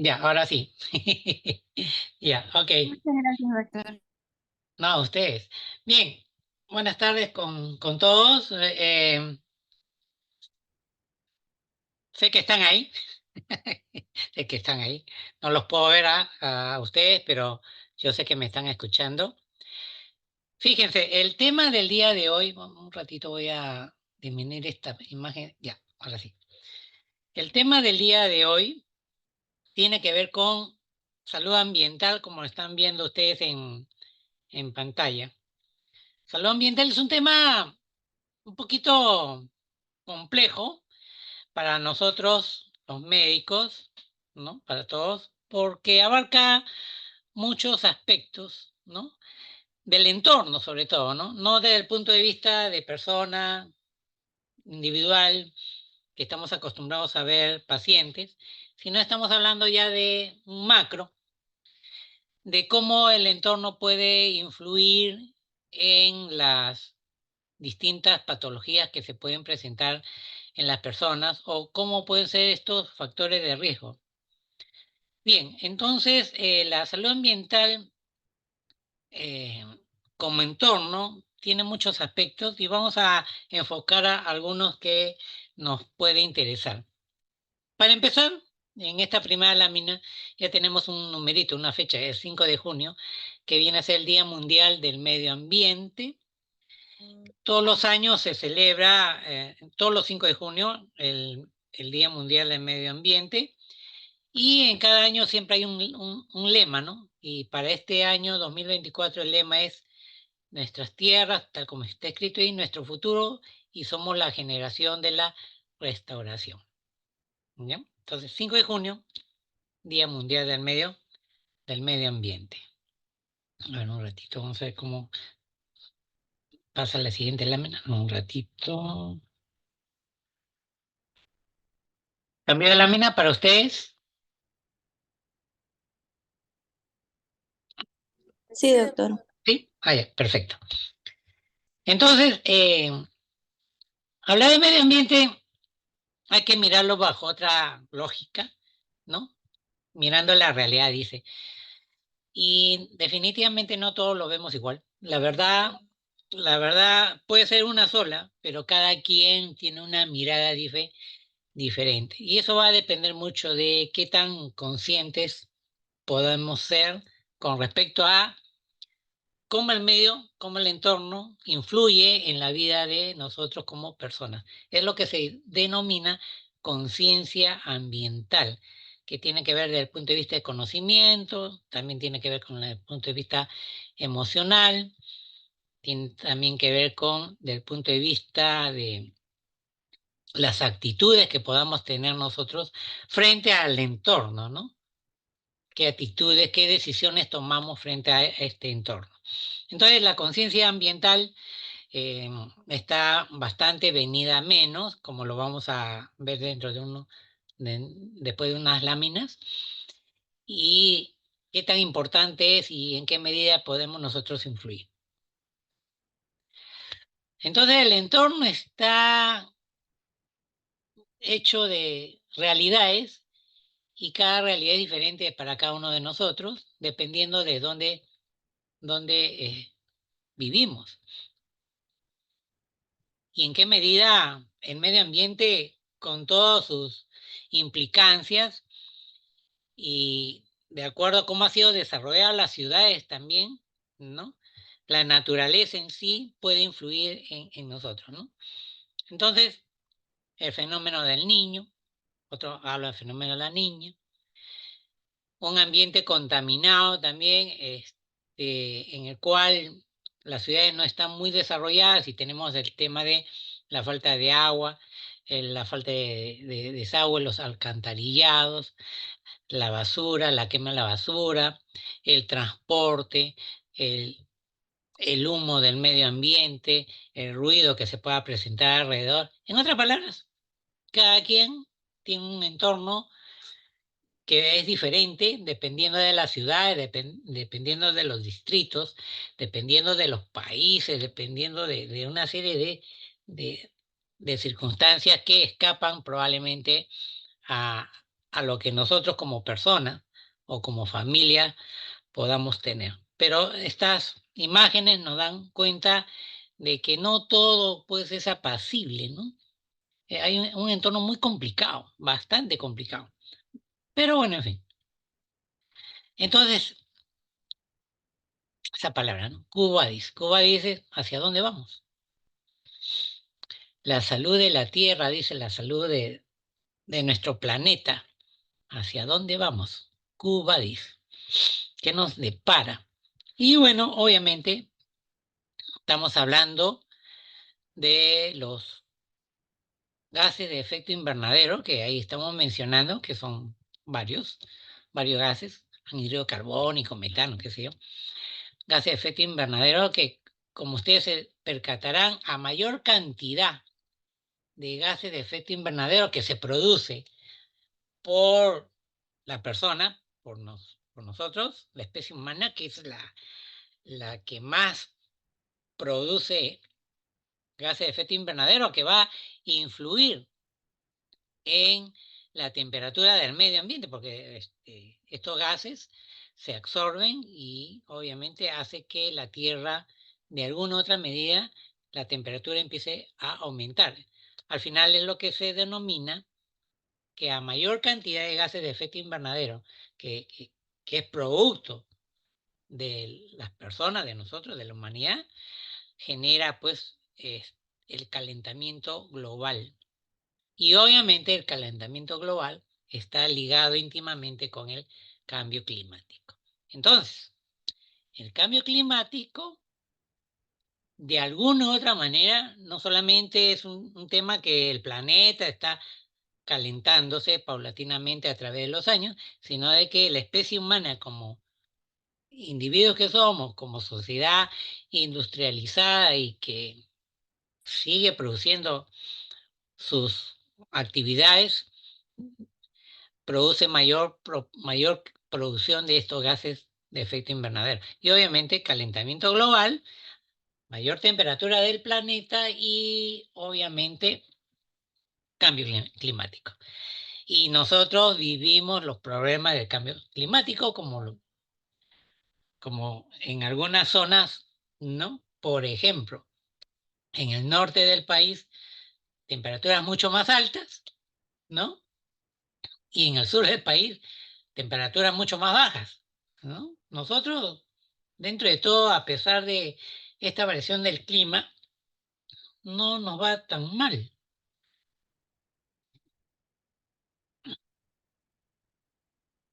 Ya, ahora sí. Ya, ok. Muchas gracias, doctor. No, ustedes. Bien, buenas tardes con todos. Sé que están ahí. Sé que están ahí. No los puedo ver a ustedes, pero yo sé que me están escuchando. Fíjense, el tema del día de hoy, un ratito voy a disminuir esta imagen. Ya, ahora sí. El tema del día de hoy tiene que ver con salud ambiental, como están viendo ustedes en pantalla. Salud ambiental es un tema un poquito complejo para nosotros, los médicos, ¿no? Para todos, porque abarca muchos aspectos, ¿no? Del entorno, sobre todo, ¿no? No desde el punto de vista de persona individual, que estamos acostumbrados a ver pacientes, sino estamos hablando ya de un macro, de cómo el entorno puede influir en las distintas patologías que se pueden presentar en las personas o cómo pueden ser estos factores de riesgo. Bien, entonces la salud ambiental eh, como entorno tiene muchos aspectos y vamos a enfocar a algunos que nos puede interesar. Para empezar, en esta primera lámina ya tenemos un numerito, una fecha, el 5 de junio, que viene a ser el Día Mundial del Medio Ambiente. Todos los años se celebra, todos los 5 de junio, el Día Mundial del Medio Ambiente, y en cada año siempre hay un lema, ¿no? Y para este año 2024 el lema es nuestras tierras, tal como está escrito ahí, nuestro futuro, y somos la generación de la restauración. ¿Ya? Entonces, 5 de junio, Día Mundial del Medio Ambiente. A ver, un ratito, vamos a ver cómo pasa la siguiente lámina. Un ratito. ¿Cambio de lámina para ustedes? Sí, doctor. Sí. Ah, ya, perfecto. Entonces, hablar de medio ambiente hay que mirarlo bajo otra lógica, ¿no? Mirando la realidad, dice. Y definitivamente no todos lo vemos igual. La verdad puede ser una sola, pero cada quien tiene una mirada diferente. Y eso va a depender mucho de qué tan conscientes podemos ser con respecto a cómo el medio, cómo el entorno influye en la vida de nosotros como personas. Es lo que se denomina conciencia ambiental, que tiene que ver desde el punto de vista de conocimiento, también tiene que ver con el punto de vista emocional, tiene también que ver con del punto de vista de las actitudes que podamos tener nosotros frente al entorno, ¿no? ¿Qué actitudes, qué decisiones tomamos frente a este entorno? Entonces, la conciencia ambiental eh, está bastante venida a menos, como lo vamos a ver dentro de después de unas láminas, y qué tan importante es y en qué medida podemos nosotros influir. Entonces, el entorno está hecho de realidades y cada realidad es diferente para cada uno de nosotros, dependiendo de dónde vivimos y en qué medida el medio ambiente, con todas sus implicancias y de acuerdo a cómo ha sido desarrollada las ciudades también, ¿no? La naturaleza en sí puede influir en nosotros, ¿no? Entonces, el fenómeno del niño, otro habla del fenómeno de la niña, un ambiente contaminado también, en el cual las ciudades no están muy desarrolladas y tenemos el tema de la falta de agua, la falta de desagüe, los alcantarillados, la basura, la quema de la basura, el transporte, el, el humo del medio ambiente, el ruido que se pueda presentar alrededor. En otras palabras, cada quien tiene un entorno que es diferente dependiendo de las ciudades, dependiendo de los distritos, dependiendo de los países, dependiendo de una serie de, de circunstancias que escapan probablemente a, a lo que nosotros como personas o como familia podamos tener. Pero estas imágenes nos dan cuenta de que no todo pues es apacible, ¿no? Hay un entorno muy complicado, bastante complicado. Pero bueno, en fin. Entonces, esa palabra, ¿no? Cubadis. Cubadis dice, ¿hacia dónde vamos? La salud de la Tierra, dice la salud de nuestro planeta. ¿Hacia dónde vamos? Cubadis. ¿Qué nos depara? Y bueno, obviamente, estamos hablando de los gases de efecto invernadero, que ahí estamos mencionando, que son varios gases, anhídrido carbónico, metano, qué sé yo, gases de efecto invernadero que, como ustedes se percatarán, a mayor cantidad de gases de efecto invernadero que se produce por la persona, por nosotros, la especie humana, que es la que más produce gases de efecto invernadero, que va a influir en la temperatura del medio ambiente, porque estos gases se absorben y obviamente hace que la Tierra, de alguna u otra medida, la temperatura empiece a aumentar. Al final es lo que se denomina que a mayor cantidad de gases de efecto invernadero que es producto de las personas, de nosotros, de la humanidad, genera pues el calentamiento global. Y obviamente el calentamiento global está ligado íntimamente con el cambio climático. Entonces, el cambio climático, de alguna u otra manera, no solamente es un tema que el planeta está calentándose paulatinamente a través de los años, sino de que la especie humana como individuos que somos, como sociedad industrializada y que sigue produciendo sus actividades, produce mayor producción de estos gases de efecto invernadero. Y obviamente calentamiento global, mayor temperatura del planeta y obviamente cambio climático. Y nosotros vivimos los problemas del cambio climático como en algunas zonas, ¿no? Por ejemplo, en el norte del país, temperaturas mucho más altas, ¿no? Y en el sur del país, temperaturas mucho más bajas, ¿no? Nosotros, dentro de todo, a pesar de esta variación del clima, no nos va tan mal.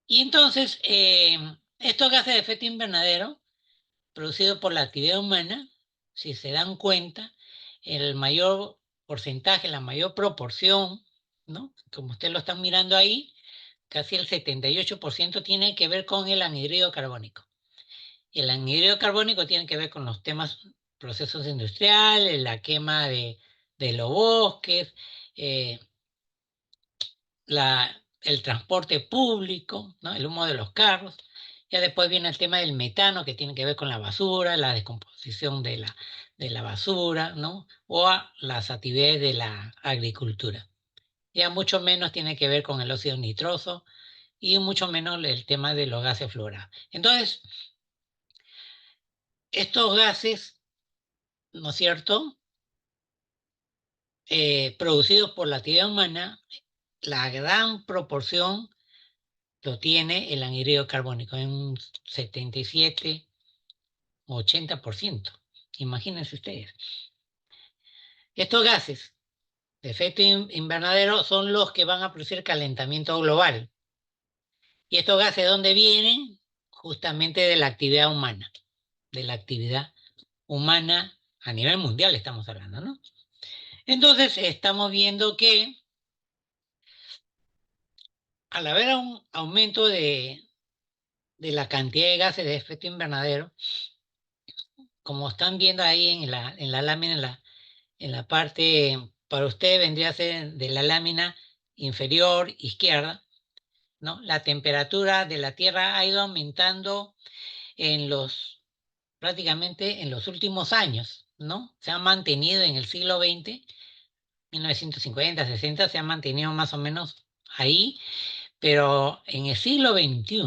Y entonces, estos gases de efecto invernadero, producidos por la actividad humana, si se dan cuenta, el mayor porcentaje, la mayor proporción, ¿no? Como ustedes lo están mirando ahí, casi el 78% tiene que ver con el anhídrido carbónico. El anhídrido carbónico tiene que ver con los temas, procesos industriales, la quema de los bosques, eh, el transporte público, ¿no? El humo de los carros. Ya después viene el tema del metano, que tiene que ver con la basura, la descomposición de la basura, ¿no? O las actividades de la agricultura. Ya mucho menos tiene que ver con el óxido nitroso y mucho menos el tema de los gases fluorados. Entonces, estos gases, ¿no es cierto?, producidos por la actividad humana, la gran proporción lo tiene el anhídrido carbónico, en un 77 o 80%. Imagínense ustedes. Estos gases de efecto invernadero son los que van a producir calentamiento global. ¿Y estos gases de dónde vienen? Justamente de la actividad humana. De la actividad humana a nivel mundial estamos hablando, ¿no? Entonces estamos viendo que al haber un aumento de la cantidad de gases de efecto invernadero, como están viendo ahí en la lámina, en la parte, para ustedes vendría a ser de la lámina inferior izquierda, ¿no? La temperatura de la Tierra ha ido aumentando prácticamente en los últimos años, ¿no? Se ha mantenido en el siglo XX, 1950, 60, se ha mantenido más o menos ahí, Pero en el siglo XXI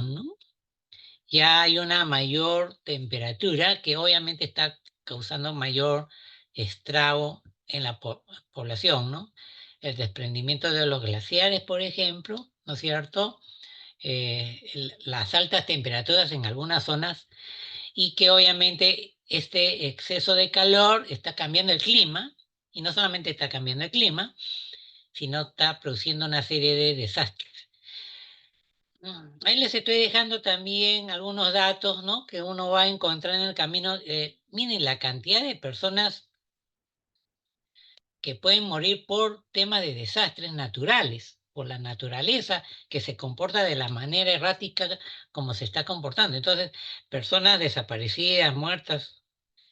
ya hay una mayor temperatura que obviamente está causando mayor estrago en la población, ¿no? El desprendimiento de los glaciares, por ejemplo, ¿no es cierto? Las altas temperaturas en algunas zonas y que obviamente este exceso de calor está cambiando el clima y no solamente está cambiando el clima, sino está produciendo una serie de desastres. Ahí les estoy dejando también algunos datos, ¿no? Que uno va a encontrar en el camino. Miren la cantidad de personas que pueden morir por temas de desastres naturales, por la naturaleza que se comporta de la manera errática como se está comportando. Entonces, personas desaparecidas, muertas,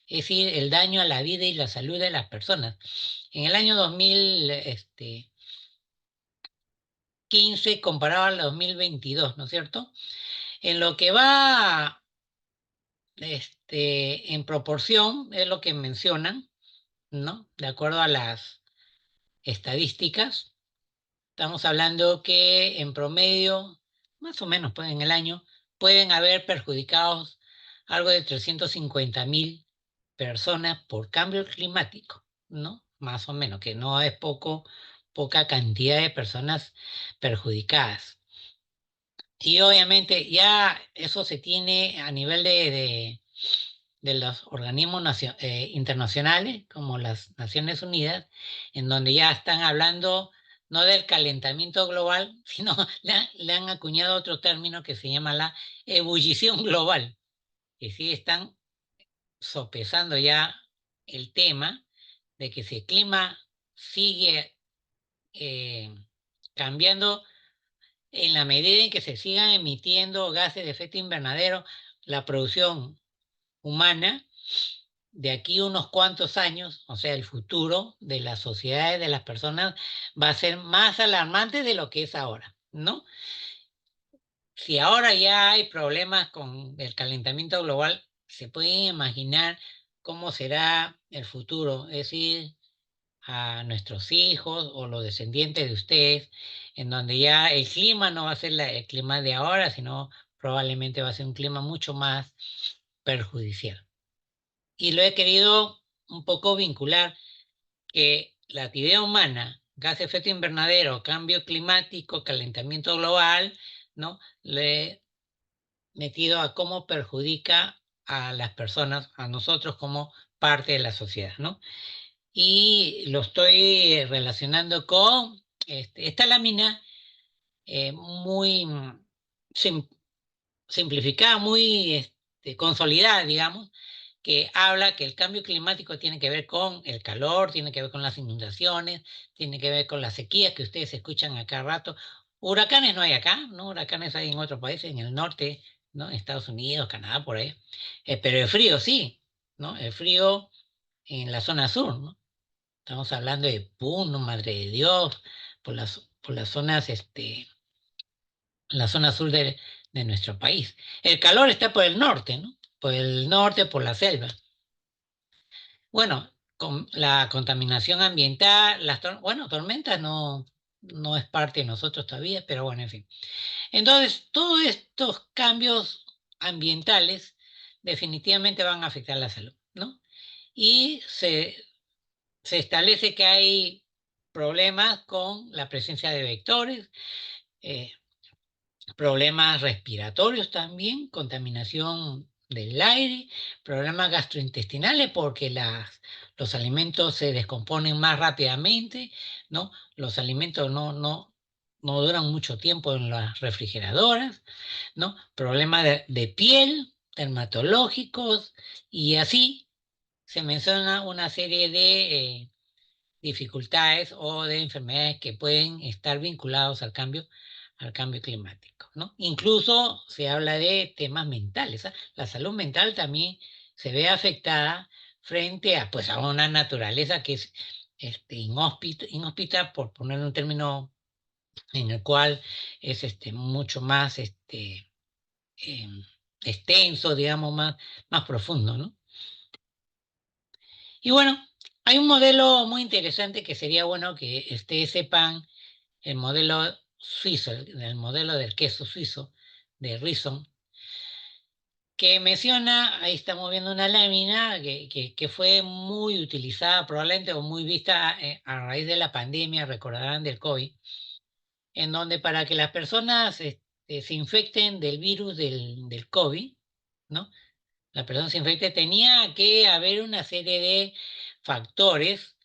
es decir, el daño a la vida y la salud de las personas. En el año 2015 comparado al 2022, ¿no es cierto? En lo que va en proporción, es lo que mencionan, ¿no? De acuerdo a las estadísticas, estamos hablando que en promedio, más o menos pues, en el año, pueden haber perjudicados algo de 350.000 personas por cambio climático, ¿no? Más o menos, que no es poca cantidad de personas perjudicadas. Y obviamente ya eso se tiene a nivel de los organismos internacionales, como las Naciones Unidas, en donde ya están hablando no del calentamiento global, sino le han acuñado otro término que se llama la ebullición global, que sí están sopesando ya el tema de que si el clima sigue eh, cambiando en la medida en que se sigan emitiendo gases de efecto invernadero, la producción humana, de aquí unos cuantos años, o sea, el futuro de las sociedades, de las personas, va a ser más alarmante de lo que es ahora, ¿no? Si ahora ya hay problemas con el calentamiento global, se pueden imaginar cómo será el futuro, es decir, a nuestros hijos o los descendientes de ustedes, en donde ya el clima no va a ser el clima de ahora, sino probablemente va a ser un clima mucho más perjudicial. Y lo he querido un poco vincular que la actividad humana, gas de efecto invernadero, cambio climático, calentamiento global, ¿no? Le he metido a cómo perjudica a las personas, a nosotros como parte de la sociedad, ¿no? Y lo estoy relacionando con esta lámina muy simplificada, muy consolidada, digamos, que habla que el cambio climático tiene que ver con el calor, tiene que ver con las inundaciones, tiene que ver con las sequías que ustedes escuchan a cada rato. Huracanes no hay acá, ¿no? Huracanes hay en otros países, en el norte, ¿no? Estados Unidos, Canadá, por ahí. Pero el frío sí, ¿no? El frío en la zona sur, ¿no? Estamos hablando de Puno, Madre de Dios, por las zonas, la zona sur de nuestro país. El calor está por el norte, ¿no? Por el norte, por la selva. Bueno, con la contaminación ambiental, bueno, tormentas no es parte de nosotros todavía, pero bueno, en fin. Entonces, todos estos cambios ambientales definitivamente van a afectar la salud, ¿no? Y se establece que hay problemas con la presencia de vectores, eh, problemas respiratorios también, contaminación del aire, problemas gastrointestinales porque los alimentos se descomponen más rápidamente, ¿no? Los alimentos no duran mucho tiempo en las refrigeradoras, ¿no? Problemas de piel, dermatológicos, y así se menciona una serie de dificultades o de enfermedades que pueden estar vinculados al cambio climático, ¿no? Incluso se habla de temas mentales, ¿ah? La salud mental también se ve afectada frente a, pues, a una naturaleza que es inhóspita, por poner un término en el cual es mucho más em, extenso, digamos, más profundo, ¿no? Y bueno, hay un modelo muy interesante que sería bueno que ustedes sepan el modelo suizo, del modelo del queso suizo de Rison, que menciona, ahí estamos viendo una lámina que fue muy utilizada probablemente o muy vista a raíz de la pandemia, recordarán del COVID, en donde para que las personas se infecten del virus del COVID, ¿no? La persona se infecte, tenía que haber una serie de factores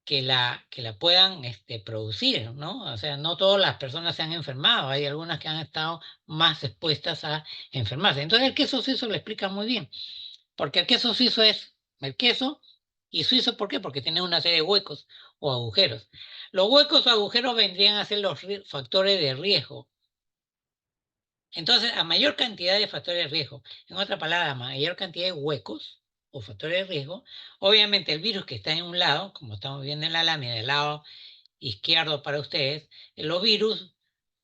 que la puedan producir, ¿no? O sea, no todas las personas se han enfermado, hay algunas que han estado más expuestas a enfermarse. Entonces el queso suizo lo explica muy bien, porque el queso suizo es el queso, y suizo, ¿por qué? Porque tiene una serie de huecos o agujeros. Los huecos o agujeros vendrían a ser los factores de riesgo. Entonces, a mayor cantidad de factores de riesgo, en otra palabra, a mayor cantidad de huecos o factores de riesgo, obviamente el virus que está en un lado, como estamos viendo en la lámina, del lado izquierdo para ustedes, los virus,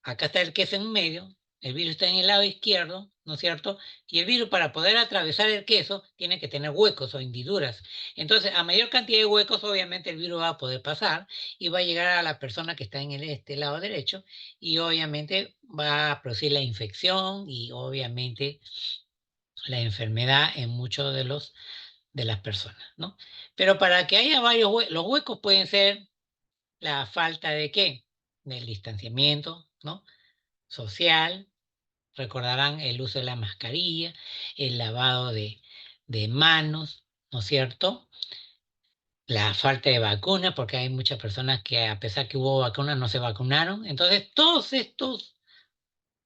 acá está el queso en medio, el virus está en el lado izquierdo, ¿no es cierto? Y el virus, para poder atravesar el queso, tiene que tener huecos o hendiduras. Entonces, a mayor cantidad de huecos, obviamente el virus va a poder pasar y va a llegar a la persona que está en este lado derecho, y obviamente va a producir la infección y obviamente la enfermedad en muchos de las personas, ¿no? Pero para que haya varios los huecos pueden ser la falta de qué, del distanciamiento, ¿no? Social. Recordarán el uso de la mascarilla, el lavado de manos, ¿no es cierto? La falta de vacuna, porque hay muchas personas que, a pesar que hubo vacunas, no se vacunaron. Entonces, todos estos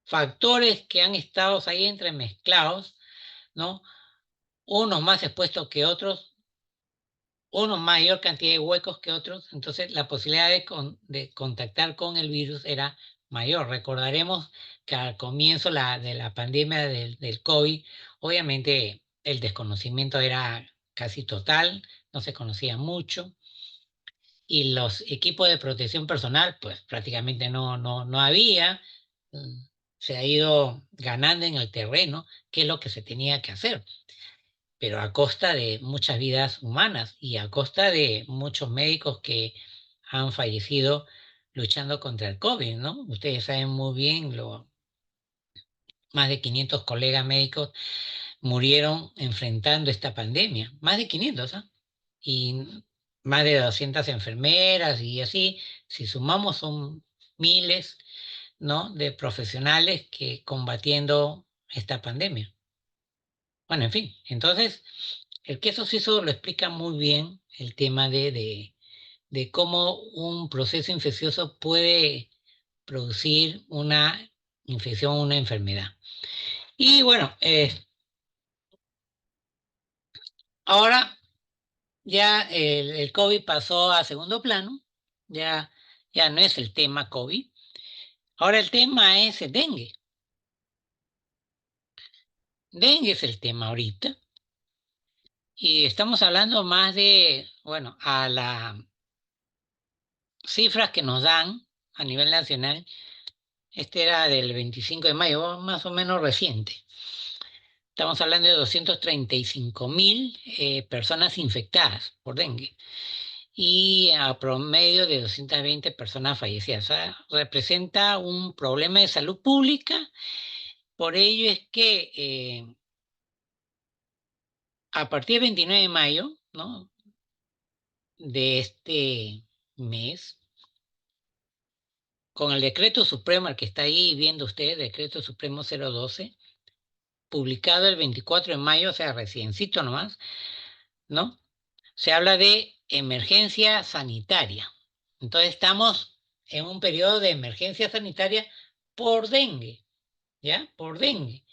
factores que han estado ahí entremezclados, ¿no? Unos más expuestos que otros, unos mayor cantidad de huecos que otros, entonces la posibilidad de contactar con el virus era mayor. Recordaremos que al comienzo de la pandemia del COVID, obviamente el desconocimiento era casi total, no se conocía mucho, y los equipos de protección personal, pues prácticamente no había. mm, Se ha ido ganando en el terreno qué es lo que se tenía que hacer, pero a costa de muchas vidas humanas y a costa de muchos médicos que han fallecido luchando contra el COVID, ¿no? Ustedes saben muy bien, más de 500 colegas médicos murieron enfrentando esta pandemia, más de 500, ¿ah? Y más de 200 enfermeras y así, si sumamos son miles, ¿no? De profesionales que combatiendo esta pandemia. Bueno, en fin, entonces el queso suizo lo explica muy bien el tema de cómo un proceso infeccioso puede producir una infección, una enfermedad. Y bueno, ahora ya el COVID pasó a segundo plano, ya, ya no es el tema COVID, ahora el tema es el dengue. Dengue es el tema ahorita, y estamos hablando más de, bueno, a las cifras que nos dan a nivel nacional. Este era del 25 de mayo, más o menos reciente. Estamos hablando de 235.000 personas infectadas por dengue y a promedio de 220 personas fallecidas. O sea, representa un problema de salud pública. Por ello es que a partir del 29 de mayo, ¿no? De este mes, con el decreto supremo, el que está ahí viendo usted, decreto supremo 012, publicado el 24 de mayo, o sea, reciencito nomás, ¿no? Se habla de emergencia sanitaria. Entonces estamos en un periodo de emergencia sanitaria por dengue, ¿ya? Por dengue.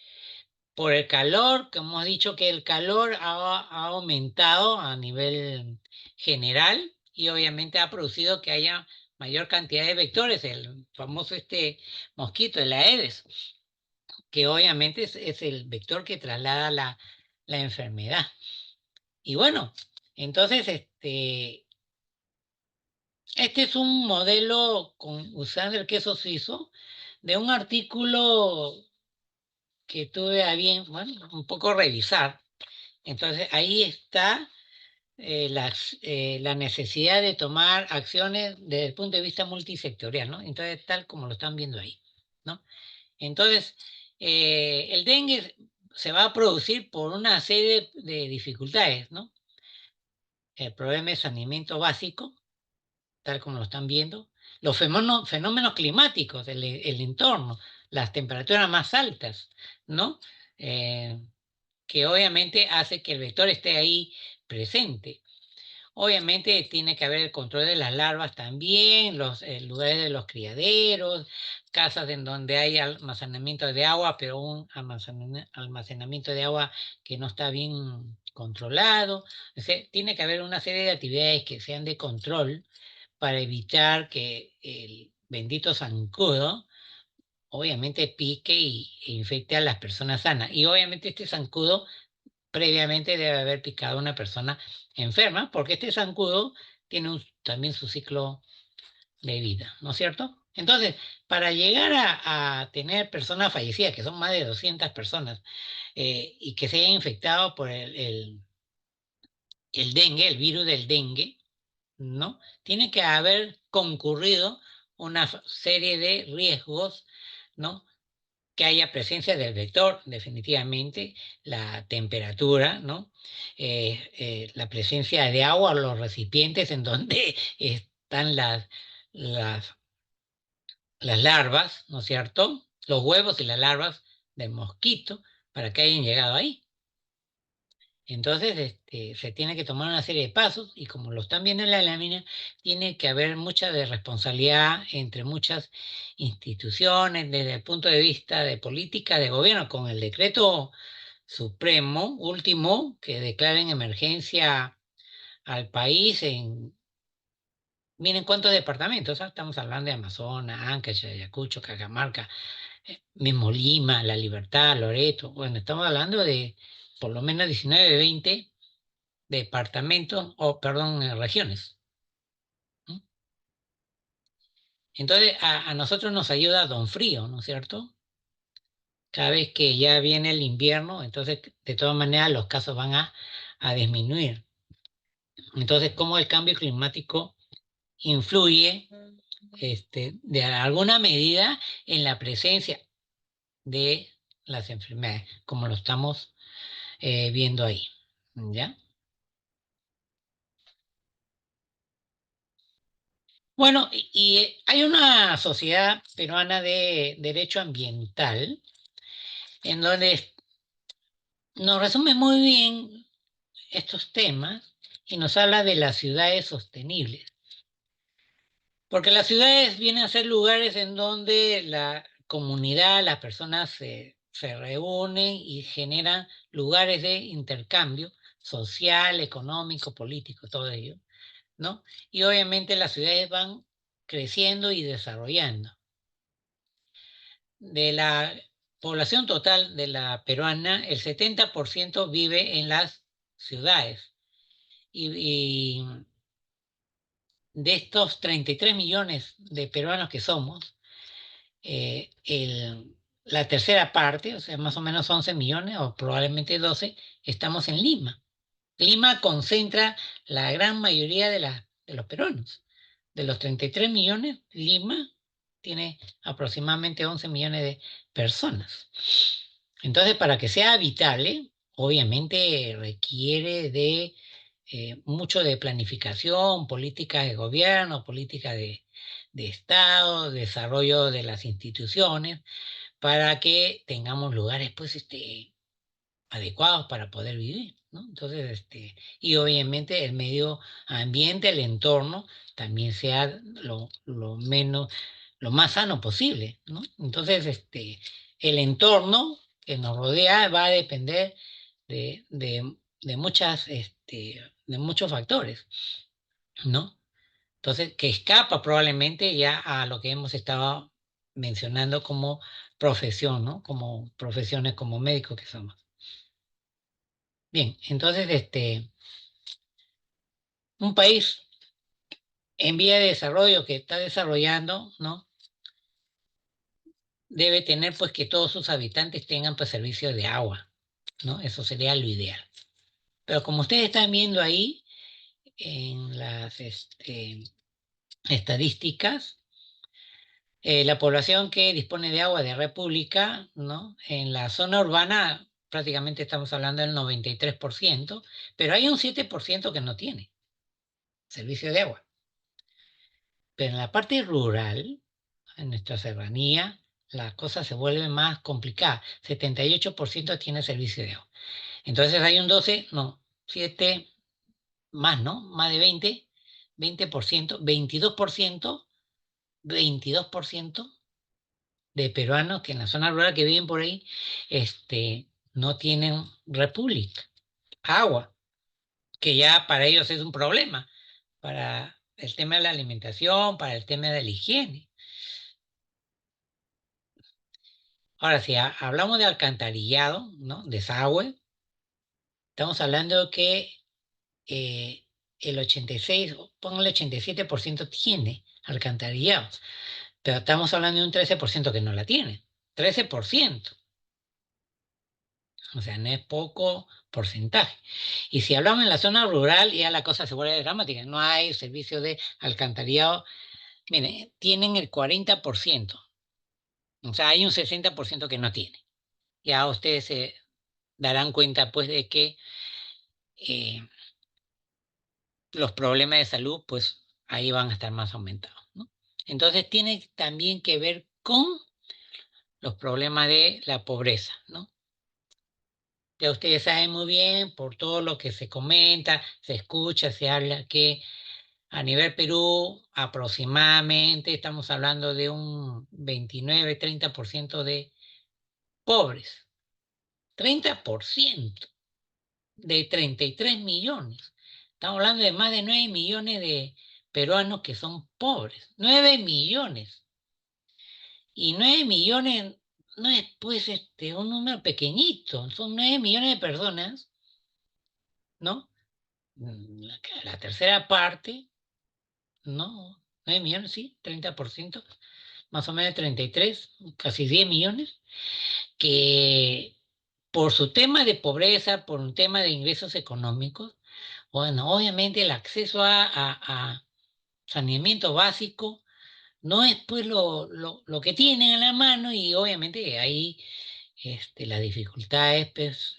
Por el calor, que hemos dicho que el calor ha aumentado a nivel general y obviamente ha producido que haya mayor cantidad de vectores, el famoso mosquito, el Aedes, que obviamente es el vector que traslada la enfermedad. Y bueno, entonces este es un modelo usando el queso suizo de un artículo que tuve a bien, bueno, un poco revisar. Entonces ahí está la necesidad de tomar acciones desde el punto de vista multisectorial, ¿no? Entonces, tal como lo están viendo ahí, ¿no? Entonces, el dengue se va a producir por una serie de dificultades, ¿no? El problema de saneamiento básico, tal como lo están viendo, los fenómenos climáticos, el entorno, las temperaturas más altas, ¿no? Eh, que obviamente hace que el vector esté ahí presente. Obviamente tiene que haber el control de las larvas también, los lugares de los criaderos, casas en donde hay almacenamiento de agua, pero un almacenamiento de agua que no está bien controlado. O sea, tiene que haber una serie de actividades que sean de control para evitar que el bendito zancudo obviamente pique e infecte a las personas sanas. Y obviamente este zancudo previamente debe haber picado a una persona enferma, porque este zancudo tiene también su ciclo de vida, ¿no es cierto? Entonces, para llegar a tener personas fallecidas, que son más de 200 personas, y que se hayan infectado por el dengue, el virus del dengue, ¿no? Tiene que haber concurrido una serie de riesgos, ¿no? Que haya presencia del vector, definitivamente, la temperatura, ¿no? La presencia de agua, los recipientes en donde están las, las larvas, ¿no es cierto? Los huevos y las larvas del mosquito para que hayan llegado ahí. Entonces, se tiene que tomar una serie de pasos y como lo están viendo en la lámina, tiene que haber mucha de responsabilidad entre muchas instituciones desde el punto de vista de política de gobierno, con el decreto supremo último que declara en emergencia al país en, miren cuántos departamentos, ¿ah? Estamos hablando de Amazonas, Ancash, Ayacucho, Cajamarca, mismo Lima, La Libertad, Loreto, bueno, estamos hablando de por lo menos 19, 20 departamentos, o perdón, regiones. ¿Mm? Entonces a nosotros nos ayuda Don Frío, ¿no es cierto? Cada vez que ya viene el invierno, entonces de todas maneras los casos van a disminuir. Entonces, ¿cómo el cambio climático influye de alguna medida en la presencia de las enfermedades, como lo estamos viendo ahí? ¿Ya? Bueno, y hay una sociedad peruana de derecho ambiental en donde nos resume muy bien estos temas y nos habla de las ciudades sostenibles. Porque las ciudades vienen a ser lugares en donde la comunidad, las personas se reúnen y generan lugares de intercambio social, económico, político, todo ello, ¿no? Y obviamente las ciudades van creciendo y desarrollando. De la población total de la peruana, el 70% vive en las ciudades. Y de estos 33 millones de peruanos que somos, la tercera parte, o sea, más o menos 11 millones o probablemente 12, estamos en Lima. Lima concentra la gran mayoría de los peruanos. De los 33 millones, Lima tiene aproximadamente 11 millones de personas. Entonces, para que sea habitable, obviamente requiere de mucho de planificación, políticas de gobierno, políticas de Estado, desarrollo de las instituciones, para que tengamos lugares, pues, adecuados para poder vivir, ¿no? Entonces, y obviamente el medio ambiente, el entorno, también sea lo más sano posible, ¿no? Entonces, el entorno que nos rodea va a depender de muchas, de muchos factores, ¿no? Entonces, que escapa probablemente ya a lo que hemos estado mencionando como profesión, ¿no? Como profesiones, como médicos que somos. Bien, entonces, un país en vía de desarrollo que está desarrollando, ¿no? Debe tener, pues, que todos sus habitantes tengan, pues, servicios de agua, ¿no? Eso sería lo ideal. Pero como ustedes están viendo ahí, en las estadísticas, la población que dispone de agua de República, ¿no? En la zona urbana prácticamente estamos hablando del 93%, pero hay un 7% que no tiene servicio de agua. Pero en la parte rural, en nuestra serranía, la cosa se vuelve más complicada. 78% tiene servicio de agua. Entonces hay un 12, no, 7 más, ¿no? Más de 20%, 22% de peruanos que en la zona rural que viven por ahí, no tienen república, agua, que ya para ellos es un problema, para el tema de la alimentación, para el tema de la higiene. Ahora, si hablamos de alcantarillado, ¿no? Desagüe, estamos hablando que el 86, póngale 87% tiene alcantarillado, pero estamos hablando de un 13% que no la tiene. 13%. O sea, no es poco porcentaje. Y si hablamos en la zona rural, ya la cosa se vuelve dramática. No hay servicio de alcantarillado. Miren, tienen el 40%. O sea, hay un 60% que no tiene. Ya ustedes se darán cuenta, pues, de que eh, los problemas de salud, pues, ahí van a estar más aumentados, ¿no? Entonces, tiene también que ver con los problemas de la pobreza, ¿no? Ya ustedes saben muy bien, por todo lo que se comenta, se escucha, se habla, que a nivel Perú aproximadamente estamos hablando de un 29-30% de pobres. 30% de 33 millones. Estamos hablando de más de 9 millones de peruanos que son pobres. 9 millones. Y 9 millones no es pues un número pequeñito. Son 9 millones de personas, ¿no? La tercera parte, no, 9 millones, sí, 30%, más o menos 33, casi 10 millones, que por su tema de pobreza, por un tema de ingresos económicos, bueno, obviamente el acceso a saneamiento básico no es pues lo que tienen a la mano y obviamente ahí la dificultad es pues,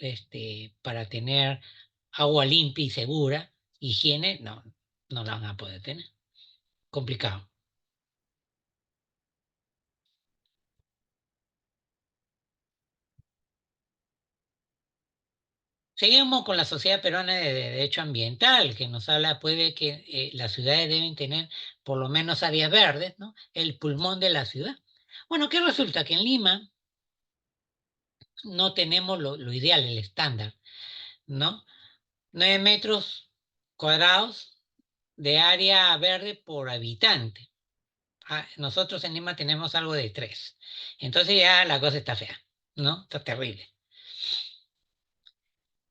para tener agua limpia y segura, higiene, no, no la van a poder tener. Complicado. Seguimos con la Sociedad Peruana de Derecho Ambiental, que nos habla pues, de que las ciudades deben tener por lo menos áreas verdes, ¿no? El pulmón de la ciudad. Bueno, ¿qué resulta? Que en Lima no tenemos lo ideal, el estándar, ¿no? 9 metros cuadrados de área verde por habitante. Nosotros en Lima tenemos algo de 3. Entonces ya la cosa está fea, ¿no? Está terrible.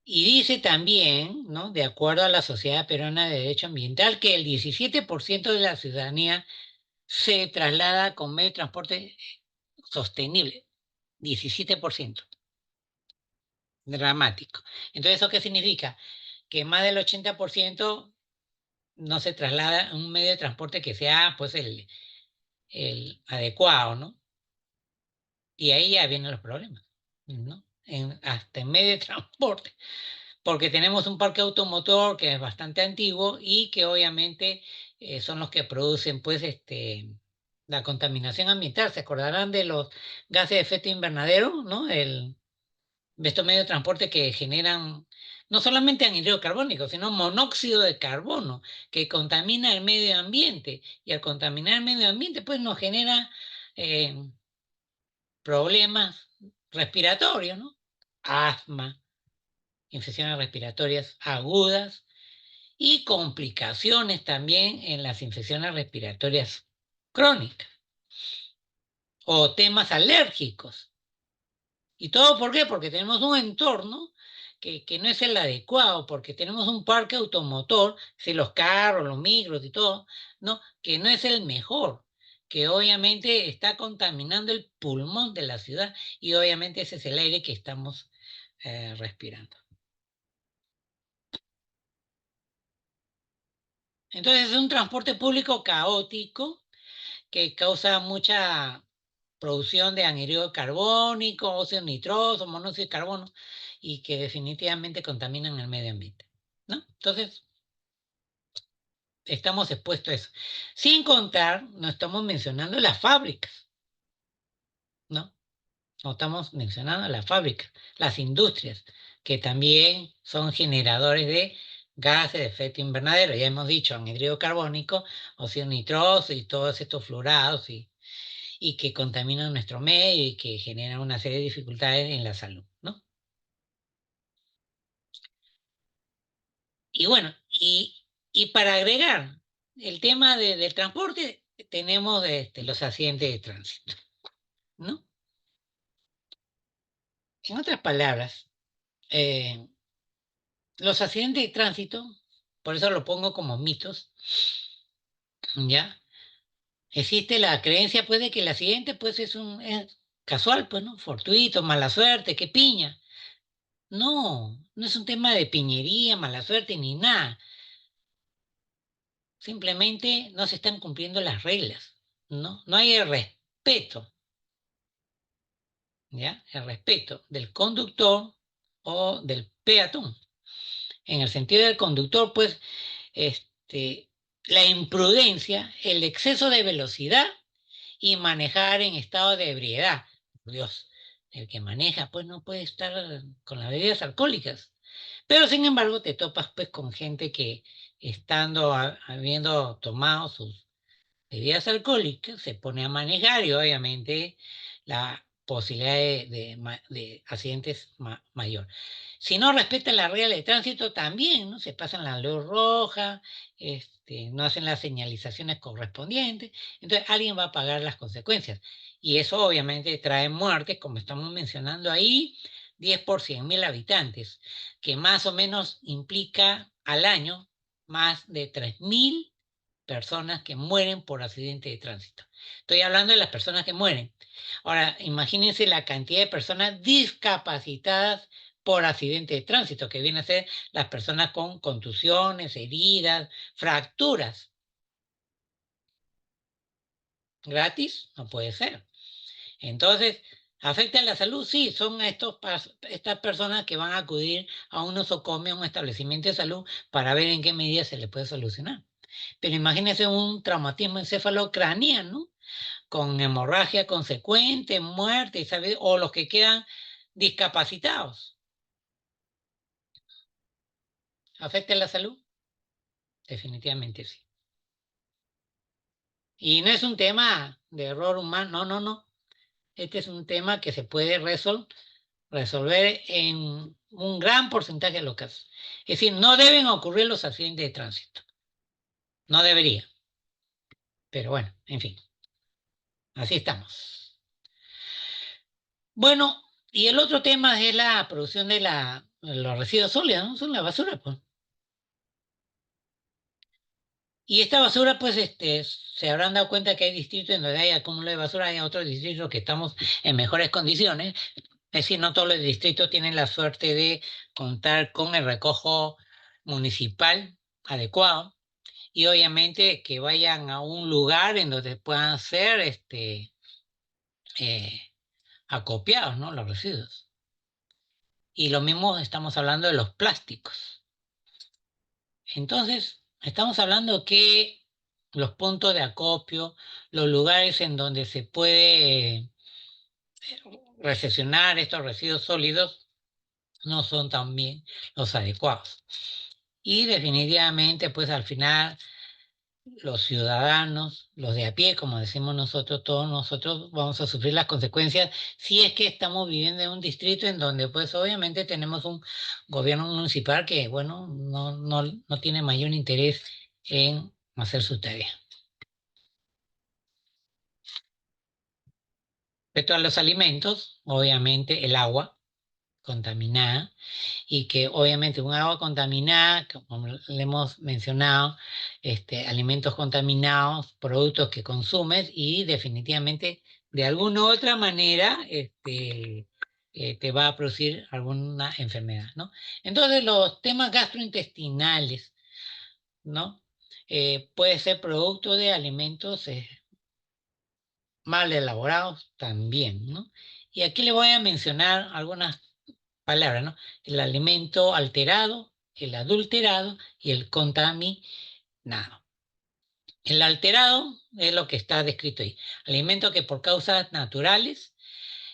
Y dice también, ¿no? De acuerdo a la Sociedad Peruana de Derecho Ambiental, que el 17% de la ciudadanía se traslada con medio de transporte sostenible. 17%. Dramático. Entonces, ¿eso qué significa? Que más del 80% no se traslada en un medio de transporte que sea pues el adecuado, ¿no? Y ahí ya vienen los problemas, ¿no? Hasta en medio de transporte, porque tenemos un parque automotor que es bastante antiguo y que obviamente son los que producen pues la contaminación ambiental. ¿Se acordarán de los gases de efecto invernadero, ¿no? De estos medios de transporte que generan no solamente anhídrido carbónico, sino monóxido de carbono, que contamina el medio ambiente. Y al contaminar el medio ambiente, pues nos genera eh, problemas respiratorios, ¿no? Asma, infecciones respiratorias agudas y complicaciones también en las infecciones respiratorias crónicas o temas alérgicos. ¿Y todo por qué? Porque tenemos un entorno que no es el adecuado, porque tenemos un parque automotor, si los carros, los micros y todo, ¿no? Que no es el mejor, que obviamente está contaminando el pulmón de la ciudad y obviamente ese es el aire que estamos respirando. Entonces es un transporte público caótico que causa mucha producción de anhídrido carbónico, óxido nitroso, monóxido de carbono, y que definitivamente contaminan el medio ambiente, ¿no? Entonces, estamos expuestos a eso. Sin contar, no estamos mencionando las fábricas, ¿no? No estamos mencionando las fábricas, las industrias, que también son generadores de gases de efecto invernadero. Ya hemos dicho, anhídrido carbónico, óxido nitroso y todos estos fluorados y que contaminan nuestro medio y que generan una serie de dificultades en la salud, ¿no? Y bueno, y para agregar el tema del transporte, tenemos los accidentes de tránsito, ¿no? En otras palabras, eh, los accidentes de tránsito, por eso lo pongo como mitos, ¿ya? Existe la creencia, pues, de que el accidente, pues, es casual, pues, ¿no? Fortuito, mala suerte, qué piña. No, no es un tema de piñería, mala suerte, ni nada. Simplemente no se están cumpliendo las reglas, ¿no? No hay el respeto, ¿ya? El respeto del conductor o del peatón. En el sentido del conductor, pues, la imprudencia, el exceso de velocidad y manejar en estado de ebriedad. Por Dios, el que maneja, pues, no puede estar con las bebidas alcohólicas. Pero, sin embargo, te topas, pues, con gente que, habiendo tomado sus bebidas alcohólicas, se pone a manejar y obviamente la posibilidad de accidentes mayor. Si no respetan las reglas de tránsito también, ¿no? Se pasan la luz roja, no hacen las señalizaciones correspondientes, entonces alguien va a pagar las consecuencias. Y eso obviamente trae muertes, como estamos mencionando ahí, 10 por 100.000 habitantes, que más o menos implica al año más de 3.000 personas que mueren por accidente de tránsito. Estoy hablando de las personas que mueren. Ahora, imagínense la cantidad de personas discapacitadas por accidente de tránsito, que vienen a ser las personas con contusiones, heridas, fracturas. ¿Gratis? No puede ser. Entonces, ¿afectan la salud? Sí, son estas personas que van a acudir a un nosocomio, a un establecimiento de salud, para ver en qué medida se le puede solucionar. Pero imagínense un traumatismo encefalocraneano con hemorragia consecuente, muerte, ¿sabe? O los que quedan discapacitados. ¿Afecta la salud? Definitivamente sí. Y no es un tema de error humano, no, no, no. Este es un tema que se puede resolver en un gran porcentaje de los casos. Es decir, no deben ocurrir los accidentes de tránsito. No debería. Pero bueno, en fin, así estamos. Bueno, y el otro tema es la producción de los residuos sólidos, ¿no? Son la basura, pues. Y esta basura, pues, se habrán dado cuenta que hay distritos en donde hay acúmulo de basura, hay otros distritos que estamos en mejores condiciones. Es decir, no todos los distritos tienen la suerte de contar con el recojo municipal adecuado y obviamente que vayan a un lugar en donde puedan ser eh, acopiados, ¿no? Los residuos. Y lo mismo estamos hablando de los plásticos. Entonces, estamos hablando que los puntos de acopio, los lugares en donde se puede recepcionar estos residuos sólidos, no son también los adecuados. Y definitivamente, pues al final, los ciudadanos, los de a pie, como decimos nosotros, todos nosotros vamos a sufrir las consecuencias si es que estamos viviendo en un distrito en donde, pues obviamente tenemos un gobierno municipal que, bueno, no tiene mayor interés en hacer su tarea. Respecto a los alimentos, obviamente el agua contaminada, y que obviamente un agua contaminada, como le hemos mencionado, alimentos contaminados, productos que consumes y definitivamente de alguna u otra manera te va a producir alguna enfermedad, ¿no? Entonces los temas gastrointestinales, ¿no? puede ser producto de alimentos mal elaborados también, ¿no? Y aquí le voy a mencionar algunas palabras, ¿no? El alimento alterado, el adulterado y el contaminado. El alterado es lo que está descrito ahí. Alimento que por causas naturales,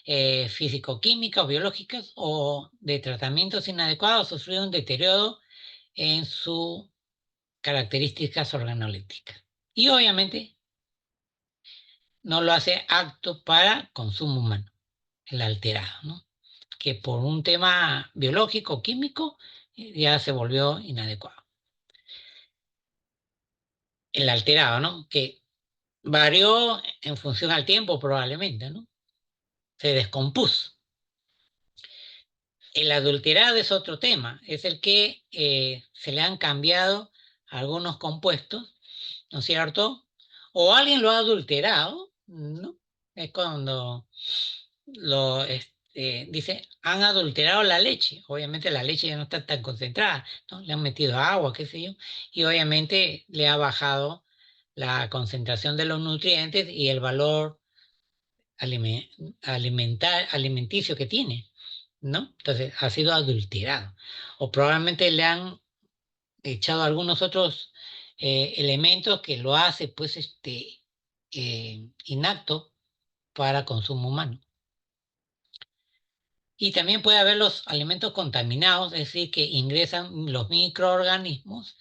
físico-químicas o biológicas o de tratamientos inadecuados sufrió un deterioro en sus características organolépticas. Y obviamente no lo hace apto para consumo humano, el alterado, ¿no? Que por un tema biológico o químico ya se volvió inadecuado. El alterado, ¿no? Que varió en función al tiempo probablemente, ¿no? Se descompuso. El adulterado es otro tema, es el que se le han cambiado algunos compuestos, ¿no es cierto? O alguien lo ha adulterado, ¿no? Es cuando dice, han adulterado la leche. Obviamente la leche ya no está tan concentrada, ¿no? Le han metido agua, qué sé yo, y obviamente le ha bajado la concentración de los nutrientes y el valor alimenticio que tiene, ¿no? Entonces ha sido adulterado. O probablemente le han echado algunos otros elementos que lo hace, pues, inapto para consumo humano. Y también puede haber los alimentos contaminados, es decir, que ingresan los microorganismos,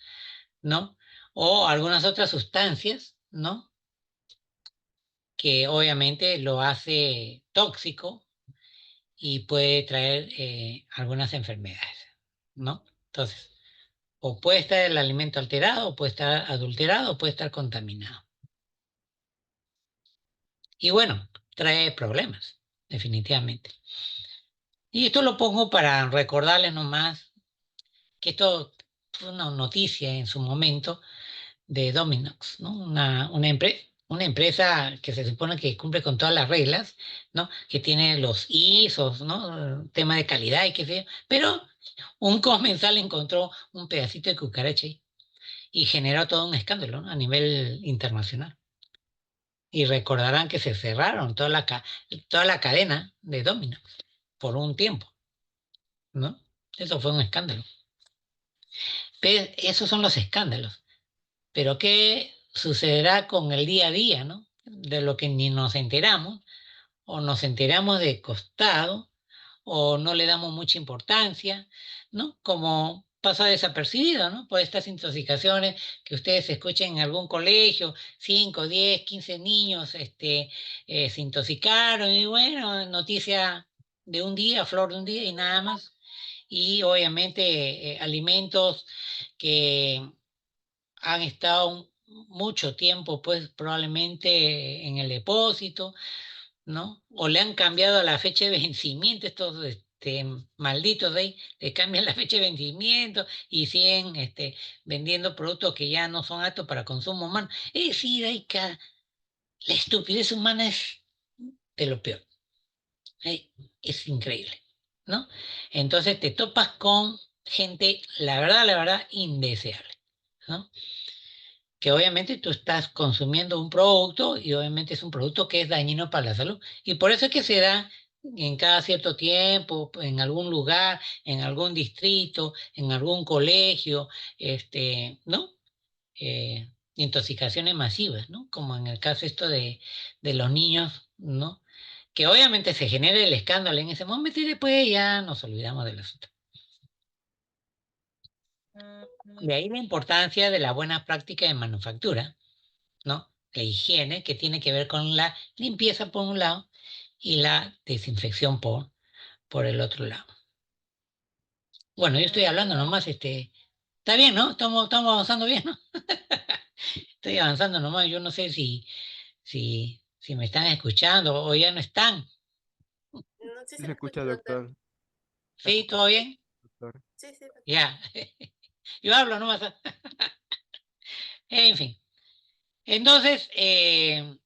¿no? O algunas otras sustancias, ¿no? Que obviamente lo hace tóxico y puede traer algunas enfermedades, ¿no? Entonces, o puede estar el alimento alterado, o puede estar adulterado, o puede estar contaminado. Y bueno, trae problemas, definitivamente. Y esto lo pongo para recordarles nomás que esto fue una noticia en su momento de Domino's, ¿no? Una empresa que se supone que cumple con todas las reglas, ¿no? Que tiene los ISOs, ¿no? Tema de calidad y qué sé yo. Pero un comensal encontró un pedacito de cucaracha ahí y generó todo un escándalo, ¿no? A nivel internacional. Y recordarán que se cerraron toda la cadena de Domino's por un tiempo, ¿no? Eso fue un escándalo. Pero esos son los escándalos. Pero ¿qué sucederá con el día a día, ¿no? De lo que ni nos enteramos, o nos enteramos de costado, o no le damos mucha importancia, ¿no? Como pasa desapercibido, ¿no? Por estas intoxicaciones que ustedes escuchen en algún colegio, 5, 10, 15 niños se intoxicaron y bueno, noticia de un día, flor de un día y nada más. Y obviamente alimentos que han estado mucho tiempo, pues probablemente en el depósito, ¿no? O le han cambiado la fecha de vencimiento, estos malditos de ahí, le cambian la fecha de vencimiento y siguen vendiendo productos que ya no son aptos para consumo humano. Es decir, la estupidez humana es de lo peor. Es increíble, ¿no? Entonces te topas con gente, la verdad, indeseable, ¿no? Que obviamente tú estás consumiendo un producto y obviamente es un producto que es dañino para la salud. Y por eso es que se da en cada cierto tiempo, en algún lugar, en algún distrito, en algún colegio, ¿no? Intoxicaciones masivas, ¿no? Como en el caso esto de los niños, ¿no? Que obviamente se genera el escándalo en ese momento y después ya nos olvidamos del asunto. De ahí la importancia de la buena práctica de manufactura, ¿no? La higiene, que tiene que ver con la limpieza por un lado y la desinfección por el otro lado. Bueno, yo estoy hablando nomás, está bien, ¿no? Estamos avanzando bien, ¿no? Estoy avanzando nomás, yo no sé si me están escuchando o ya no están. No, sí Sí se se le escucha, escucha, doctor. doctor. Se ¿Sí? escucha, ¿Todo bien? doctor. Sí, sí, doctor. Ya. Yo hablo nomás. En fin. Entonces, en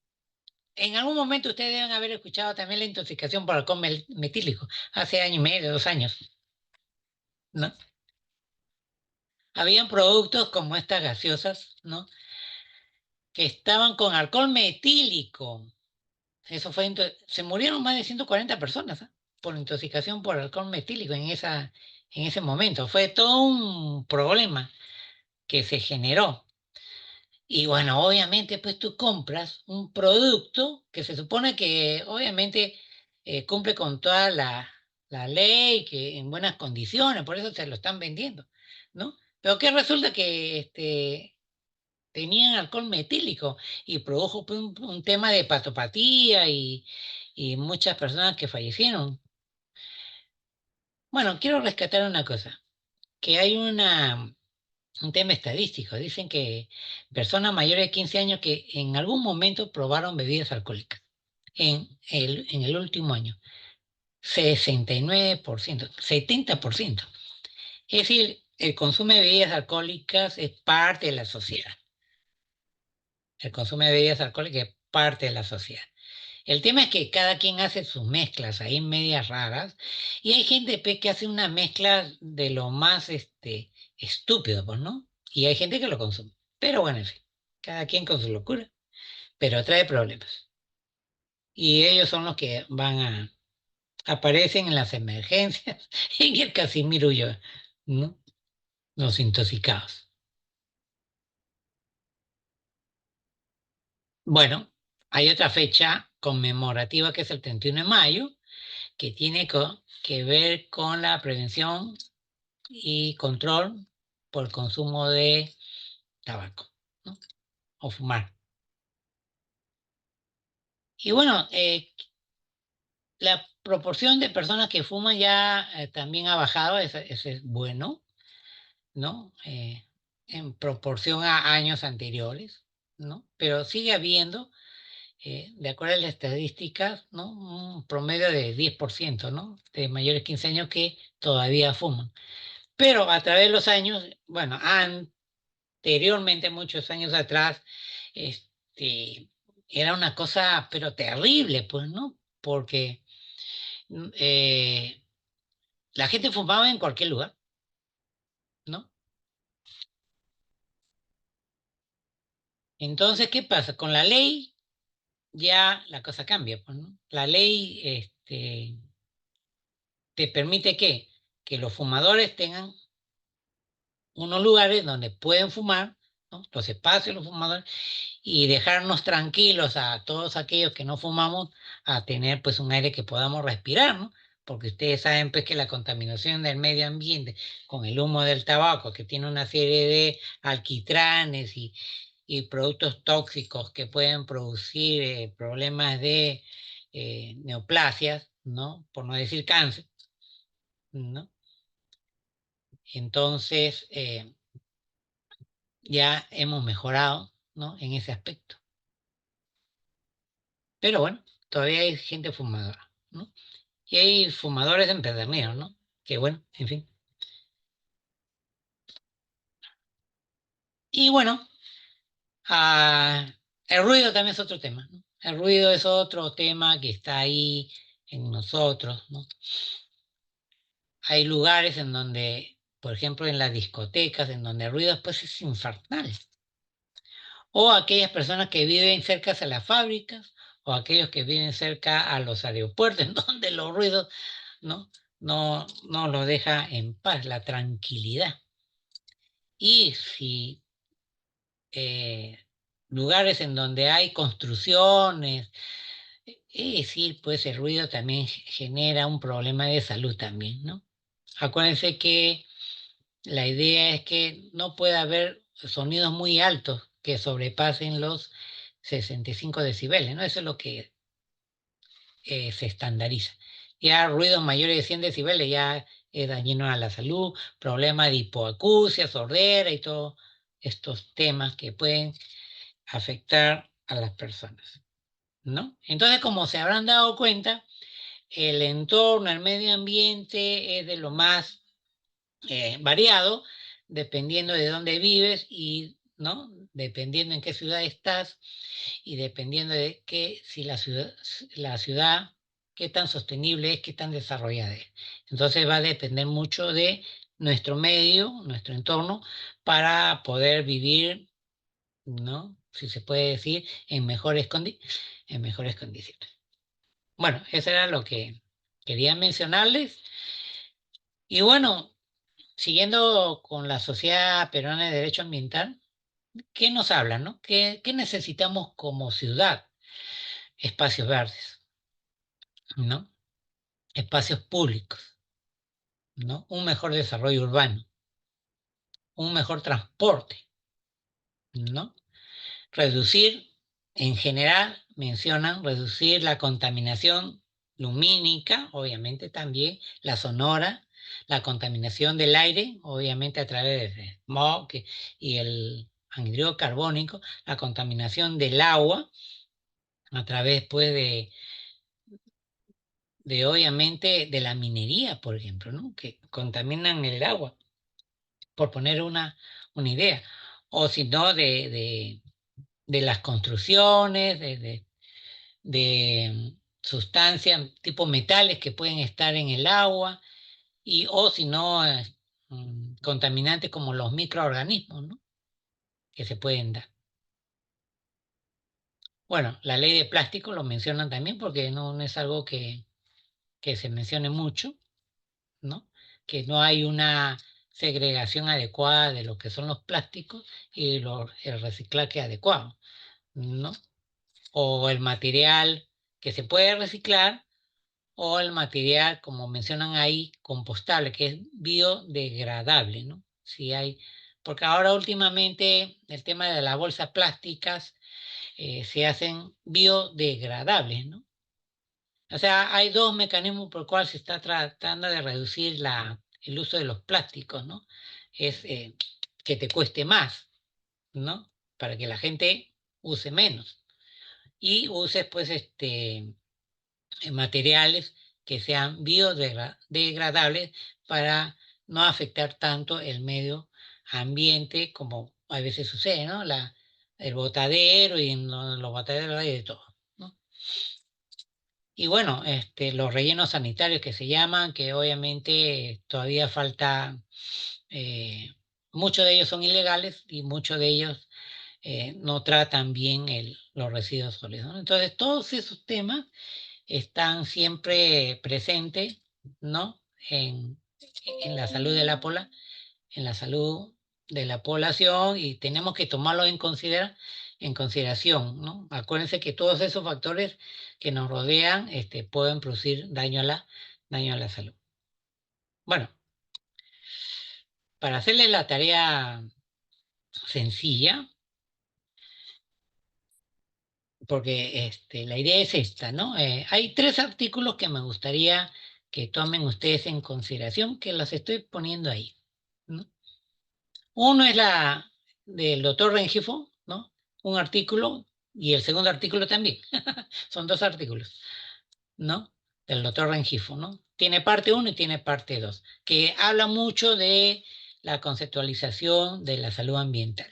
algún momento ustedes deben haber escuchado también la intoxicación por alcohol metílico, hace año y medio, 2 años, ¿no? habían productos como estas gaseosas, ¿no? Que estaban con alcohol metílico. Eso fue, se murieron más de 140 personas, ¿ah? Por intoxicación por alcohol metílico en ese momento. Fue todo un problema que se generó. Y bueno, obviamente, pues tú compras un producto que se supone que obviamente cumple con toda la ley, que en buenas condiciones, por eso se lo están vendiendo, ¿no? Pero que resulta que tenían alcohol metílico y produjo pues, un tema de hepatopatía y muchas personas que fallecieron. Bueno, quiero rescatar una cosa, que hay un tema estadístico. Dicen que personas mayores de 15 años que en algún momento probaron bebidas alcohólicas en el último año. 69%, 70%. Es decir, el consumo de bebidas alcohólicas es parte de la sociedad. El consumo de bebidas alcohólicas es parte de la sociedad. El tema es que cada quien hace sus mezclas ahí medias raras y hay gente pues, que hace una mezcla de lo más estúpido, pues, ¿no? Y hay gente que lo consume. Pero bueno, en fin, cada quien con su locura, pero trae problemas. Y ellos son los que aparecen en las emergencias, en el Casimiro Ulloa, ¿no? Los intoxicados. Bueno, hay otra fecha conmemorativa que es el 31 de mayo, que tiene que ver con la prevención y control por el consumo de tabaco, ¿no? O fumar. Y bueno, la proporción de personas que fuman ya también ha bajado, eso es bueno, ¿no? En proporción a años anteriores, ¿no? Pero sigue habiendo, de acuerdo a las estadísticas, ¿no? Un promedio de 10%, ¿no? De mayores de 15 años que todavía fuman. Pero a través de los años, bueno, anteriormente, muchos años atrás, este, era una cosa, pero terrible, pues, ¿no? Porque eh, la gente fumaba en cualquier lugar, ¿no? Entonces, ¿qué pasa? Con la ley ya la cosa cambia, pues, ¿no? La ley te permite que los fumadores tengan unos lugares donde pueden fumar, ¿no? Los espacios de los fumadores y dejarnos tranquilos a todos aquellos que no fumamos a tener pues un aire que podamos respirar, ¿no? Porque ustedes saben pues que la contaminación del medio ambiente con el humo del tabaco, que tiene una serie de alquitranes y productos tóxicos que pueden producir problemas de neoplasias, ¿no? Por no decir cáncer, ¿no? Entonces, ya hemos mejorado, ¿no? En ese aspecto. Pero bueno, todavía hay gente fumadora, ¿no? Y hay fumadores empedernidos, ¿no? Que bueno, en fin. Y bueno, ah, el ruido también es otro tema, ¿no? El ruido es otro tema que está ahí en nosotros, ¿no? Hay lugares en donde, por ejemplo, en las discotecas, en donde el ruido después es infernal. O aquellas personas que viven cerca a las fábricas, o aquellos que viven cerca a los aeropuertos, en donde los ruidos, ¿no? No los deja en paz, la tranquilidad. Y si eh, lugares en donde hay construcciones, es decir, pues el ruido también genera un problema de salud también, ¿no? Acuérdense que la idea es que no puede haber sonidos muy altos que sobrepasen los 65 decibeles, ¿no? Eso es lo que se estandariza. Ya ruidos mayores de 100 decibeles ya es dañino a la salud, problemas de hipoacusia, sordera y todos estos temas que pueden afectar a las personas, ¿no? Entonces, como se habrán dado cuenta, el entorno, el medio ambiente es de lo más variado, dependiendo de dónde vives y, ¿no? Dependiendo en qué ciudad estás y dependiendo de si la ciudad, qué tan sostenible es, qué tan desarrollada es. Entonces va a depender mucho de nuestro medio, nuestro entorno, para poder vivir, ¿no? Si se puede decir, en mejores condiciones. Bueno, eso era lo que quería mencionarles. Y bueno, siguiendo con la Sociedad Peruana de Derecho Ambiental, ¿qué nos habla, no? ¿Qué necesitamos como ciudad? Espacios verdes, ¿no? Espacios públicos, ¿no? Un mejor desarrollo urbano, un mejor transporte, ¿no? Reducir, en general, mencionan reducir la contaminación lumínica, obviamente también la sonora, la contaminación del aire, obviamente a través de smog y el anhídrido carbónico, la contaminación del agua, a través pues de obviamente de la minería, por ejemplo, ¿no? Que contaminan el agua, por poner una idea, o si no de las construcciones, de sustancias tipo metales que pueden estar en el agua, y o si no, contaminantes como los microorganismos, ¿no? Que se pueden dar. Bueno, la ley de plástico lo mencionan también porque no es algo que se mencione mucho, ¿no? Que no hay una segregación adecuada de lo que son los plásticos y el reciclaje adecuado, ¿no? O el material que se puede reciclar o el material, como mencionan ahí, compostable, que es biodegradable, ¿no? Si hay, porque ahora últimamente el tema de las bolsas plásticas se hacen biodegradables, ¿no? O sea, hay dos mecanismos por los cuales se está tratando de reducir el uso de los plásticos, ¿no? Es que te cueste más, ¿no? Para que la gente use menos y uses, pues, materiales que sean biodegradables para no afectar tanto el medio ambiente como a veces sucede, ¿no? El botadero y en los botaderos hay de todo, ¿no? Y bueno, los rellenos sanitarios que se llaman, que obviamente todavía falta, eh, muchos de ellos son ilegales y muchos de ellos no tratan bien los residuos sólidos, ¿no? Entonces, todos esos temas están siempre presentes, ¿no? En la salud de en la salud de la población y tenemos que tomarlo en consideración, ¿no? Acuérdense que todos esos factores que nos rodean, pueden producir daño a la salud. Bueno, para hacerle la tarea sencilla, porque la idea es esta, ¿no? Hay tres artículos que me gustaría que tomen ustedes en consideración, que los estoy poniendo ahí, ¿no? Uno es la del doctor Rengifo, ¿no? Un artículo, y el segundo artículo también. Son dos artículos, ¿no? Del doctor Rengifo, ¿no? Tiene parte uno y tiene parte 2, que habla mucho de la conceptualización de la salud ambiental,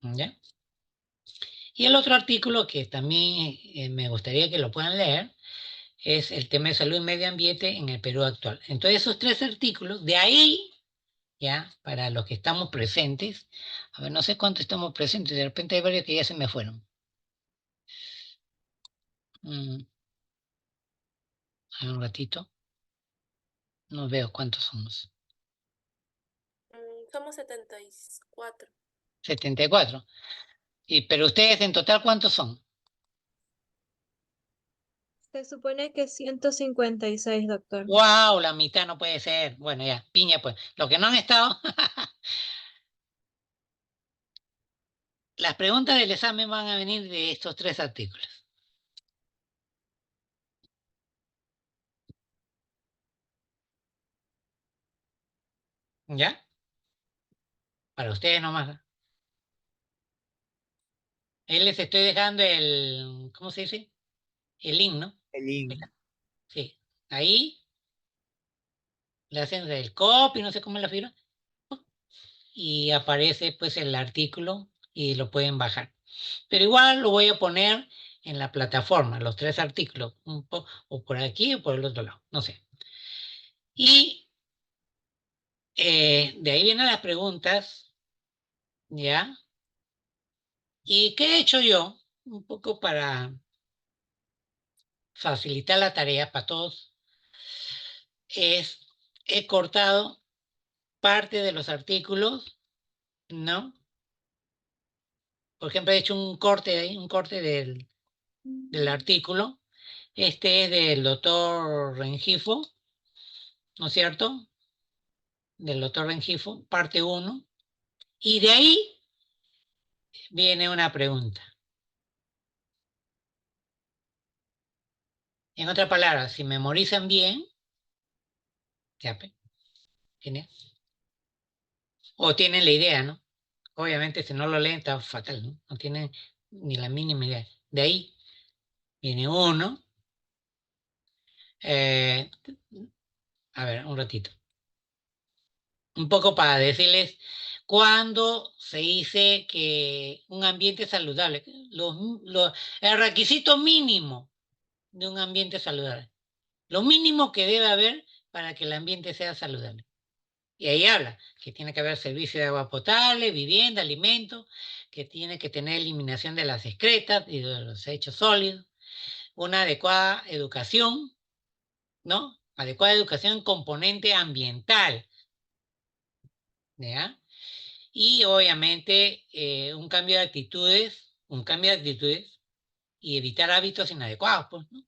¿ya? Y el otro artículo que también me gustaría que lo puedan leer es el tema de salud y medio ambiente en el Perú actual. Entonces, esos tres artículos, de ahí, ya, para los que estamos presentes, a ver, no sé cuánto estamos presentes, de repente hay varios que ya se me fueron. A ver, un ratito, no veo cuántos somos. Somos 74. 74. Pero ustedes en total, ¿cuántos son? Se supone que 156, doctor. ¡Wow! La mitad no puede ser. Bueno, ya, piña pues. Los que no han estado, las preguntas del examen van a venir de estos tres artículos. ¿Ya? Para ustedes nomás. Ahí les estoy dejando ¿cómo se dice? El link, ¿no? El link. Mira, sí. Ahí le hacen el copy, no sé cómo es la firma, y aparece pues el artículo y lo pueden bajar. Pero igual lo voy a poner en la plataforma, los tres artículos, o por aquí o por el otro lado, no sé. Y De ahí vienen las preguntas, ¿ya? ¿Y qué he hecho yo? Un poco para facilitar la tarea para todos, es he cortado parte de los artículos, ¿no? Por ejemplo, he hecho un corte ahí, un corte del artículo. Este es del doctor Rengifo, ¿no es cierto? Del doctor Rengifo, parte uno. Y de ahí viene una pregunta. En otras palabras, si memorizan bien, ya, ¿tiene? O tienen la idea, ¿no? Obviamente, si no lo leen, está fatal, ¿no? No tienen ni la mínima idea. De ahí viene uno. eh, a ver, un ratito. Un poco para decirles cuándo se dice que un ambiente saludable, el requisito mínimo de un ambiente saludable, lo mínimo que debe haber para que el ambiente sea saludable. Y ahí habla que tiene que haber servicio de agua potable, vivienda, alimento, que tiene que tener eliminación de las excretas y de los desechos sólidos, una adecuada educación, ¿no? Adecuada educación componente ambiental, ¿ya? Y obviamente un cambio de actitudes y evitar hábitos inadecuados, pues, ¿no?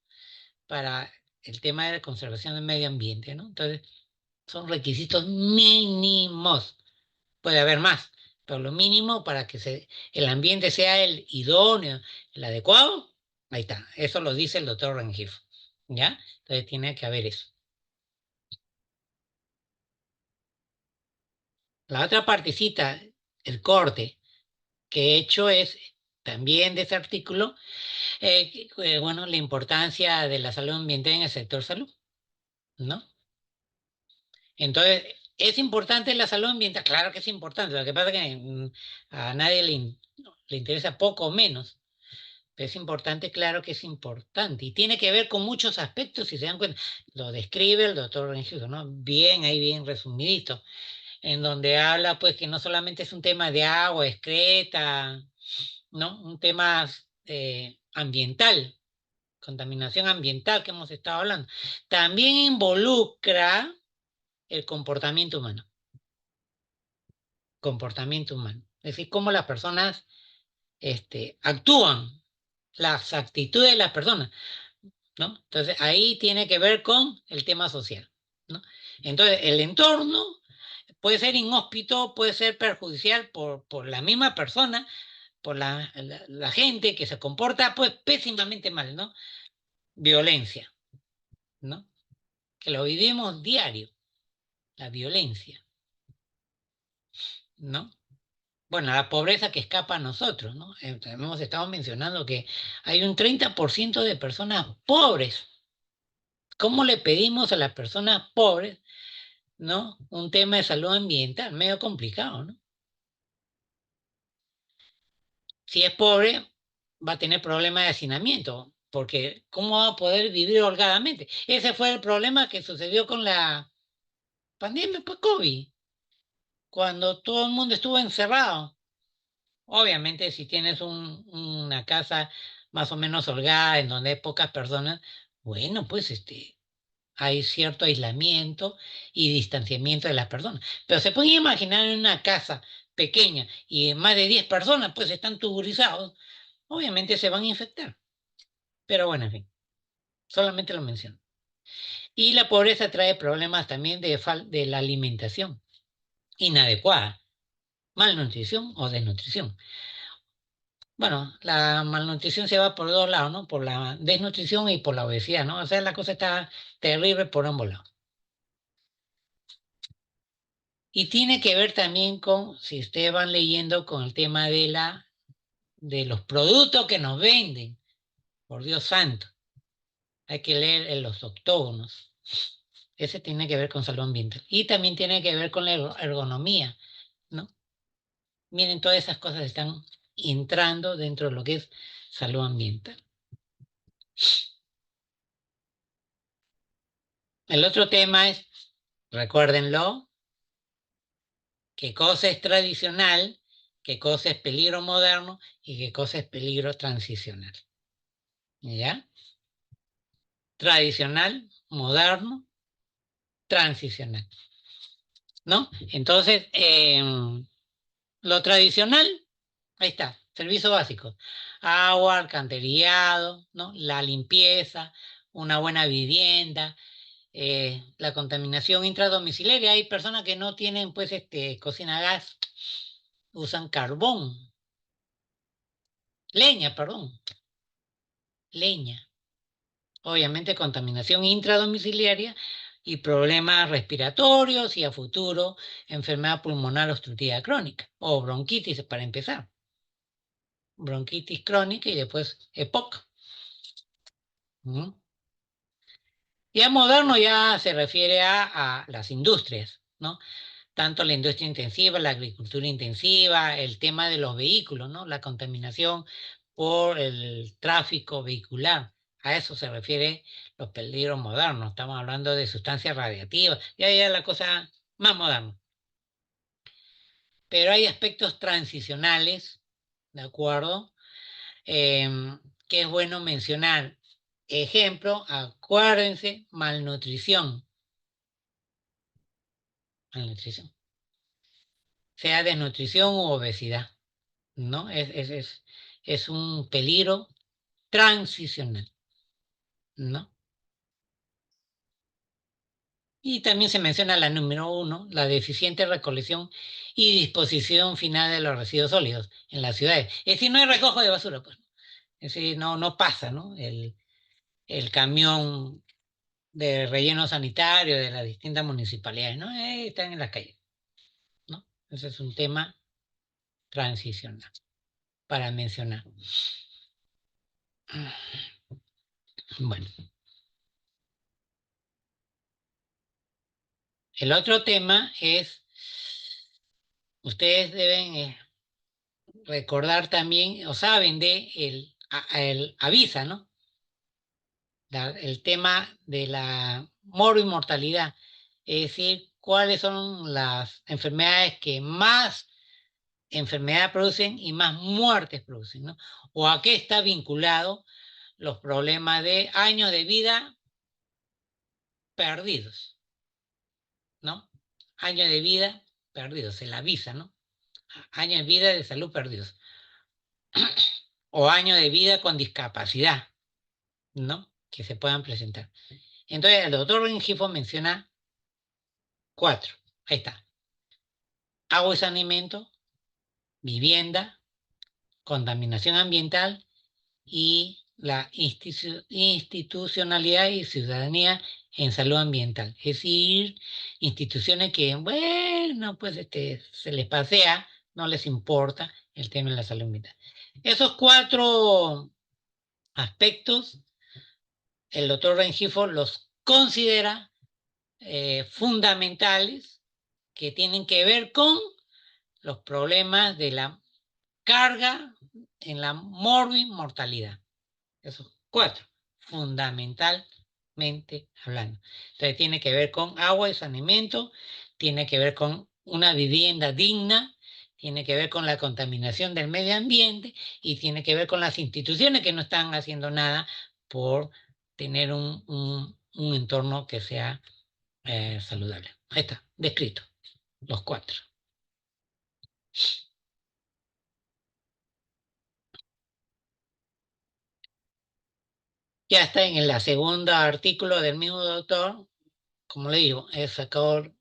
Para el tema de la conservación del medio ambiente, ¿no? Entonces, son requisitos mínimos. Puede haber más, pero lo mínimo para que el ambiente sea el idóneo, el adecuado, ahí está. Eso lo dice el doctor Rengifo, ¿ya? Entonces tiene que haber eso. La otra partecita, el corte que he hecho es también de ese artículo, bueno, la importancia de la salud ambiental en el sector salud, ¿no? Entonces, ¿es importante la salud ambiental? Claro que es importante, lo que pasa es que a nadie le interesa poco o menos, pero es importante, claro que es importante, y tiene que ver con muchos aspectos, si se dan cuenta, lo describe el doctor Rengifo, ¿no? Bien, ahí bien resumidito, en donde habla pues que no solamente es un tema de agua, excreta, ¿no? Un tema ambiental, contaminación ambiental que hemos estado hablando, también involucra el comportamiento humano. Es decir, cómo las personas actúan, las actitudes de las personas, ¿no? Entonces, ahí tiene que ver con el tema social, ¿no? Entonces, el entorno puede ser inhóspito, puede ser perjudicial por la misma persona, por la gente que se comporta, pues, pésimamente mal, ¿no? Violencia, ¿no? Que lo vivimos diario, la violencia, ¿no? Bueno, la pobreza que escapa a nosotros, ¿no? Hemos estado mencionando que hay un 30% de personas pobres. ¿Cómo le pedimos a las personas pobres, ¿no? Un tema de salud ambiental, medio complicado, ¿no? Si es pobre, va a tener problemas de hacinamiento, porque ¿cómo va a poder vivir holgadamente? Ese fue el problema que sucedió con la pandemia, pues COVID, cuando todo el mundo estuvo encerrado. Obviamente, si tienes una casa más o menos holgada, en donde hay pocas personas, bueno, pues hay cierto aislamiento y distanciamiento de las personas. Pero se puede imaginar en una casa pequeña y más de 10 personas, pues están tuburizados, obviamente se van a infectar. Pero bueno, en fin, solamente lo menciono. Y la pobreza trae problemas también de la alimentación inadecuada, malnutrición o desnutrición. Bueno, la malnutrición se va por dos lados, ¿no? Por la desnutrición y por la obesidad, ¿no? O sea, la cosa está terrible por ambos lados. Y tiene que ver también con, si ustedes van leyendo, con el tema de los productos que nos venden. Por Dios santo, hay que leer en los octógonos. Ese tiene que ver con salud ambiental. Y también tiene que ver con la ergonomía, ¿no? Miren, todas esas cosas están entrando dentro de lo que es salud ambiental. El otro tema es, recuérdenlo, qué cosa es tradicional, qué cosa es peligro moderno y qué cosa es peligro transicional. ¿Ya? Tradicional, moderno, transicional. ¿No? Entonces, lo tradicional, ahí está, servicios básicos. Agua, alcantarillado, ¿no? La limpieza, una buena vivienda, la contaminación intradomiciliaria. Hay personas que no tienen, pues, cocina a gas, usan carbón, leña, perdón, leña. Obviamente contaminación intradomiciliaria y problemas respiratorios y a futuro enfermedad pulmonar obstructiva crónica o bronquitis para empezar. Bronquitis crónica y después EPOC. ¿Mm? Ya moderno ya se refiere a las industrias, ¿no? Tanto la industria intensiva, la agricultura intensiva, el tema de los vehículos, ¿no? La contaminación por el tráfico vehicular. A eso se refiere los peligros modernos. Estamos hablando de sustancias radiactivas. Ya la cosa más moderna. Pero hay aspectos transicionales, ¿de acuerdo? Que es bueno mencionar. Ejemplo, acuérdense, malnutrición. Malnutrición. Sea desnutrición u obesidad, ¿no? Es un peligro transicional, ¿no? Y también se menciona la número 1, la deficiente recolección y disposición final de los residuos sólidos en las ciudades. Es decir, no hay recojo de basura, pues. Es decir, no pasa, ¿no? El camión de relleno sanitario de las distintas municipalidades, ¿no? Están en las calles, ¿no? Ese es un tema transicional para mencionar. Bueno, el otro tema es, ustedes deben recordar también, o saben de el avisa, ¿no? El tema de la mortalidad, es decir, cuáles son las enfermedades que más enfermedad producen y más muertes producen, ¿no? O a qué está vinculado los problemas de años de vida perdidos, ¿no? Años de vida perdidos, se la avisa, ¿no? Años de vida de salud perdidos. O años de vida con discapacidad, ¿no? Que se puedan presentar. Entonces, el doctor Rengifo menciona 4. Ahí está. Agua y saneamiento, vivienda, contaminación ambiental y la institucionalidad y ciudadanía en salud ambiental. Es decir, instituciones que, bueno, pues se les pasea, no les importa el tema de la salud ambiental. Esos 4 aspectos, el doctor Rengifo los considera fundamentales que tienen que ver con los problemas de la carga en la mortalidad. Esos 4, fundamentalmente hablando. Entonces tiene que ver con agua y saneamiento, tiene que ver con una vivienda digna, tiene que ver con la contaminación del medio ambiente y tiene que ver con las instituciones que no están haciendo nada por tener un entorno que sea saludable. Ahí está, descrito, los 4. Ya está en el segundo artículo del mismo doctor, como le digo, es sacado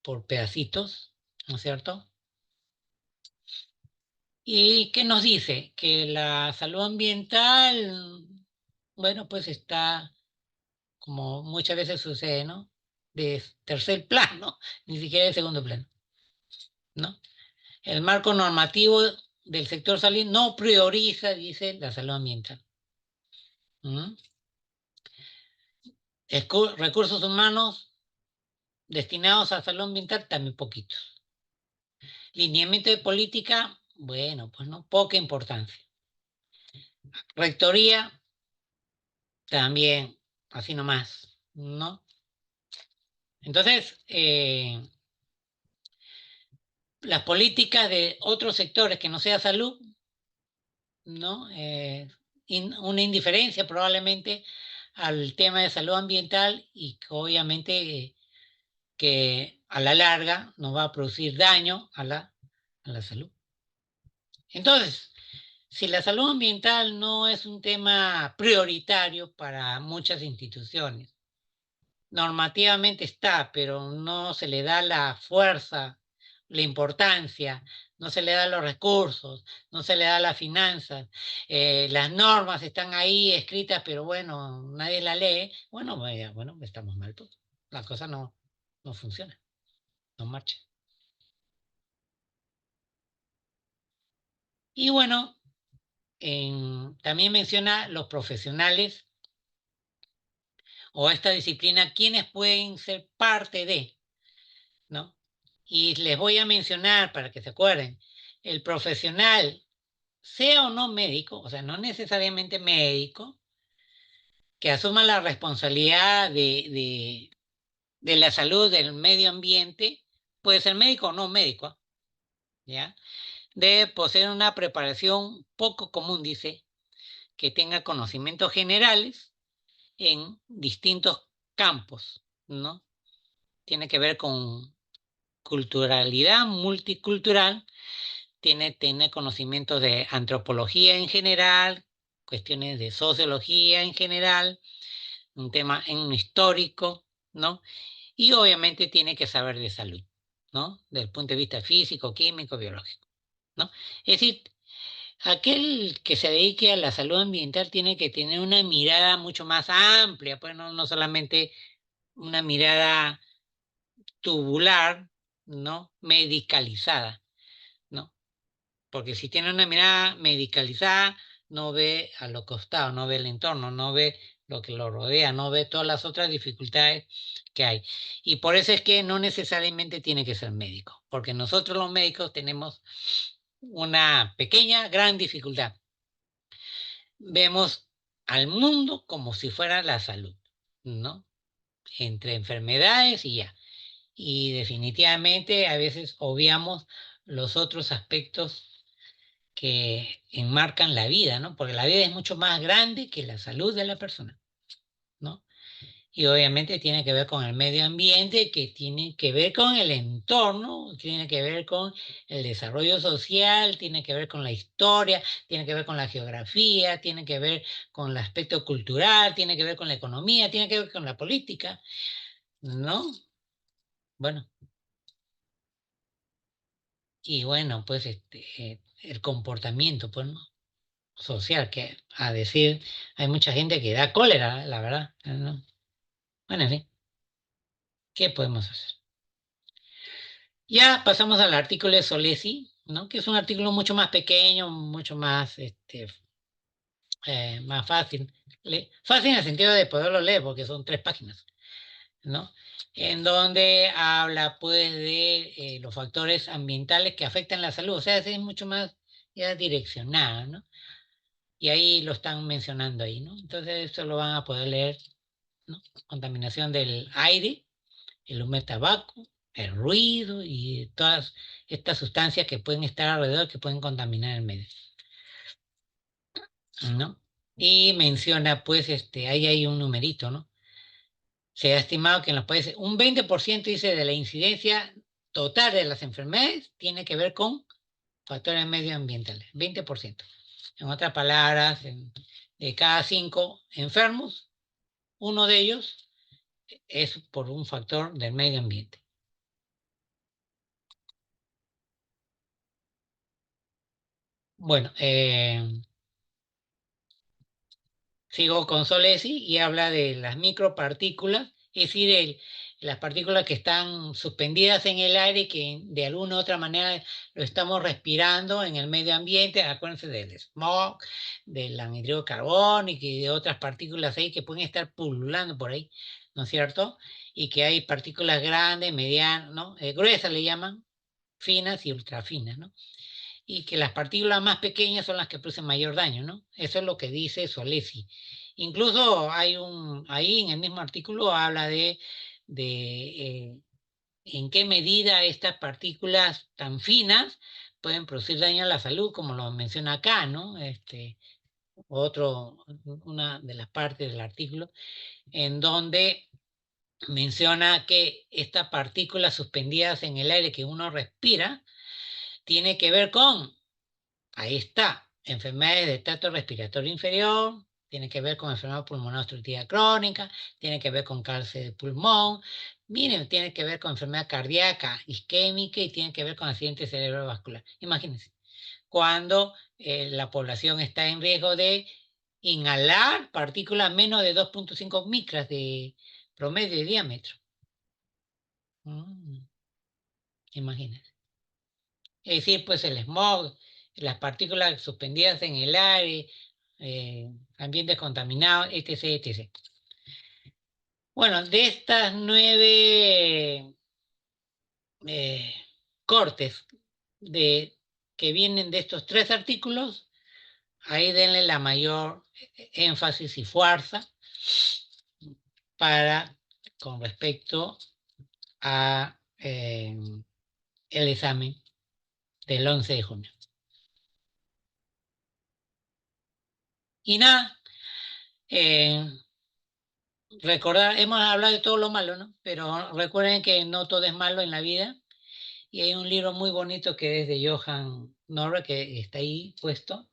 por pedacitos, ¿no es cierto? ¿Y qué nos dice? Que la salud ambiental, bueno, pues está, como muchas veces sucede, ¿no? De tercer plano, ni siquiera de segundo plano, ¿no? El marco normativo del sector salud no prioriza, dice, la salud ambiental. ¿Mm? Recursos humanos destinados a salud ambiental, también poquitos. Lineamiento de política, bueno, pues no, poca importancia. Rectoría, también, así nomás, ¿no? Entonces, las políticas de otros sectores que no sea salud, ¿no? Una indiferencia probablemente al tema de salud ambiental y que obviamente que a la larga nos va a producir daño a la salud. Entonces, si la salud ambiental no es un tema prioritario para muchas instituciones, normativamente está, pero no se le da la fuerza, la importancia, no se le da los recursos, no se le da las finanzas, las normas están ahí escritas, pero bueno, nadie la lee, bueno, estamos mal todos. La cosa no funciona, no marcha. Y bueno, también menciona los profesionales o esta disciplina, quienes pueden ser parte de, ¿no? Y les voy a mencionar para que se acuerden, el profesional, sea o no médico, o sea, no necesariamente médico, que asuma la responsabilidad de la salud del medio ambiente, puede ser médico o no médico, ¿ya? Debe poseer una preparación poco común, dice, que tenga conocimientos generales en distintos campos, ¿no? Tiene que ver con culturalidad multicultural, tiene conocimientos de antropología en general, cuestiones de sociología en general, un tema en un histórico, ¿no? Y obviamente tiene que saber de salud, ¿no? Desde el punto de vista físico, químico, biológico, ¿no? Es decir, aquel que se dedique a la salud ambiental tiene que tener una mirada mucho más amplia, pues no solamente una mirada tubular, ¿no? Medicalizada, ¿no? Porque si tiene una mirada medicalizada, no ve a los costados, no ve el entorno, no ve lo que lo rodea, no ve todas las otras dificultades que hay. Y por eso es que no necesariamente tiene que ser médico, porque nosotros los médicos tenemos una pequeña, gran dificultad. Vemos al mundo como si fuera la salud, ¿no? Entre enfermedades y ya. Y definitivamente a veces obviamos los otros aspectos que enmarcan la vida, ¿no? Porque la vida es mucho más grande que la salud de la persona, ¿no? Y obviamente tiene que ver con el medio ambiente, que tiene que ver con el entorno, tiene que ver con el desarrollo social, tiene que ver con la historia, tiene que ver con la geografía, tiene que ver con el aspecto cultural, tiene que ver con la economía, tiene que ver con la política, ¿no? Bueno, y bueno, pues el comportamiento, pues, ¿no? Social, que a decir, hay mucha gente que da cólera, la verdad, ¿no? Bueno, en fin, ¿qué podemos hacer? Ya pasamos al artículo de Solesi, ¿no? Que es un artículo mucho más pequeño, mucho más, más fácil. Fácil en el sentido de poderlo leer, porque son 3 páginas, ¿no? En donde habla, pues, de los factores ambientales que afectan la salud. O sea, es mucho más ya direccionado, ¿no? Y ahí lo están mencionando ahí, ¿no? Entonces, eso lo van a poder leer, ¿no? Contaminación del aire, el humo de tabaco, el ruido y todas estas sustancias que pueden estar alrededor que pueden contaminar el medio, ¿no? Y menciona, pues, ahí hay un numerito, ¿no? Se ha estimado que en los países un 20% dice de la incidencia total de las enfermedades tiene que ver con factores medioambientales, 20%. En otras palabras, de cada 5 enfermos, uno de ellos es por un factor del medio ambiente. Bueno, sigo con Solesi y habla de las micropartículas, es decir, las partículas que están suspendidas en el aire que de alguna u otra manera lo estamos respirando en el medio ambiente. Acuérdense del smog, del anhídrido carbónico y de otras partículas ahí que pueden estar pululando por ahí, ¿no es cierto? Y que hay partículas grandes, medianas, ¿no? Gruesas le llaman, finas y ultrafinas, ¿no? Y que las partículas más pequeñas son las que producen mayor daño, ¿no? Eso es lo que dice Solesi. Incluso ahí en el mismo artículo habla de en qué medida estas partículas tan finas pueden producir daño a la salud, como lo menciona acá, ¿no? Una de las partes del artículo, en donde menciona que estas partículas suspendidas en el aire que uno respira tiene que ver con, ahí está, enfermedades de tracto respiratorio inferior, tiene que ver con enfermedad pulmonar obstructiva crónica, tiene que ver con cáncer de pulmón, miren, tiene que ver con enfermedad cardíaca, isquémica y tiene que ver con accidente cerebrovascular. Imagínense, cuando la población está en riesgo de inhalar partículas menos de 2.5 micras de promedio de diámetro. Mm, imagínense. Es decir, pues el smog, las partículas suspendidas en el aire, ambientes contaminados, etc., etc. Bueno, de estas 9 eh, cortes que vienen de estos 3 artículos, ahí denle la mayor énfasis y fuerza con respecto a el examen del 11 de junio. Y nada, recordar, hemos hablado de todo lo malo, ¿no? Pero recuerden que no todo es malo en la vida. Y hay un libro muy bonito que es de Johan Norre, que está ahí puesto,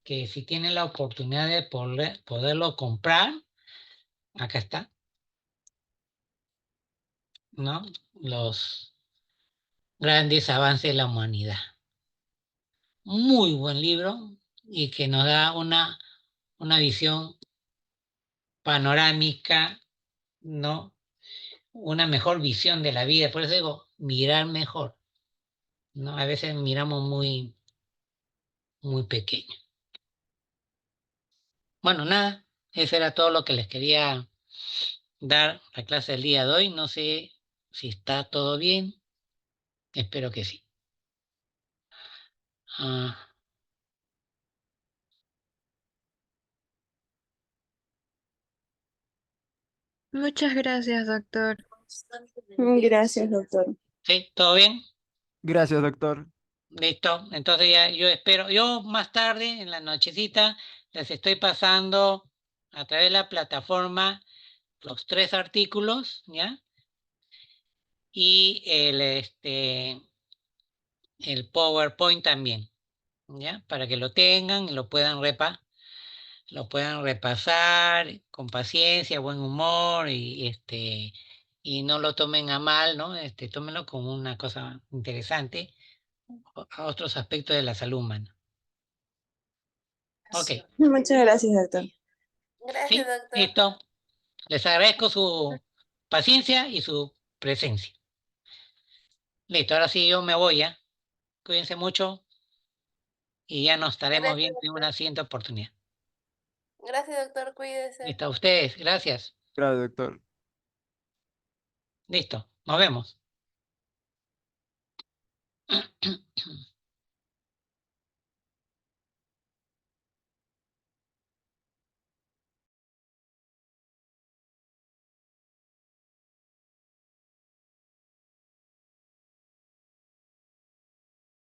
que si tienen la oportunidad de poderlo comprar, acá está, ¿no? Los grandes avances de la humanidad. Muy buen libro y que nos da una visión panorámica, ¿no? Una mejor visión de la vida. Por eso digo, mirar mejor, ¿no? A veces miramos muy, muy pequeño. Bueno, nada, eso era todo lo que les quería dar la clase del día de hoy. No sé si está todo bien. Espero que sí. Ah, Muchas gracias, doctor. Gracias, doctor. ¿sí? ¿Todo bien? Gracias, doctor. Listo. Entonces ya yo espero. Yo más tarde, en la nochecita, les estoy pasando a través de la plataforma los 3 artículos, ¿ya? Y el PowerPoint también, ¿ya? Para que lo tengan y lo puedan repasar con paciencia, buen humor y no lo tomen a mal, ¿no? Tómenlo como una cosa interesante a otros aspectos de la salud humana. Ok, Muchas gracias, doctor. ¿sí? Listo. Les agradezco su paciencia y su presencia. Listo, ahora sí yo me voy ya. Cuídense mucho y ya nos estaremos viendo en una siguiente oportunidad. Gracias, doctor, cuídese. Listo, a ustedes, gracias. Gracias, doctor. Listo, nos vemos.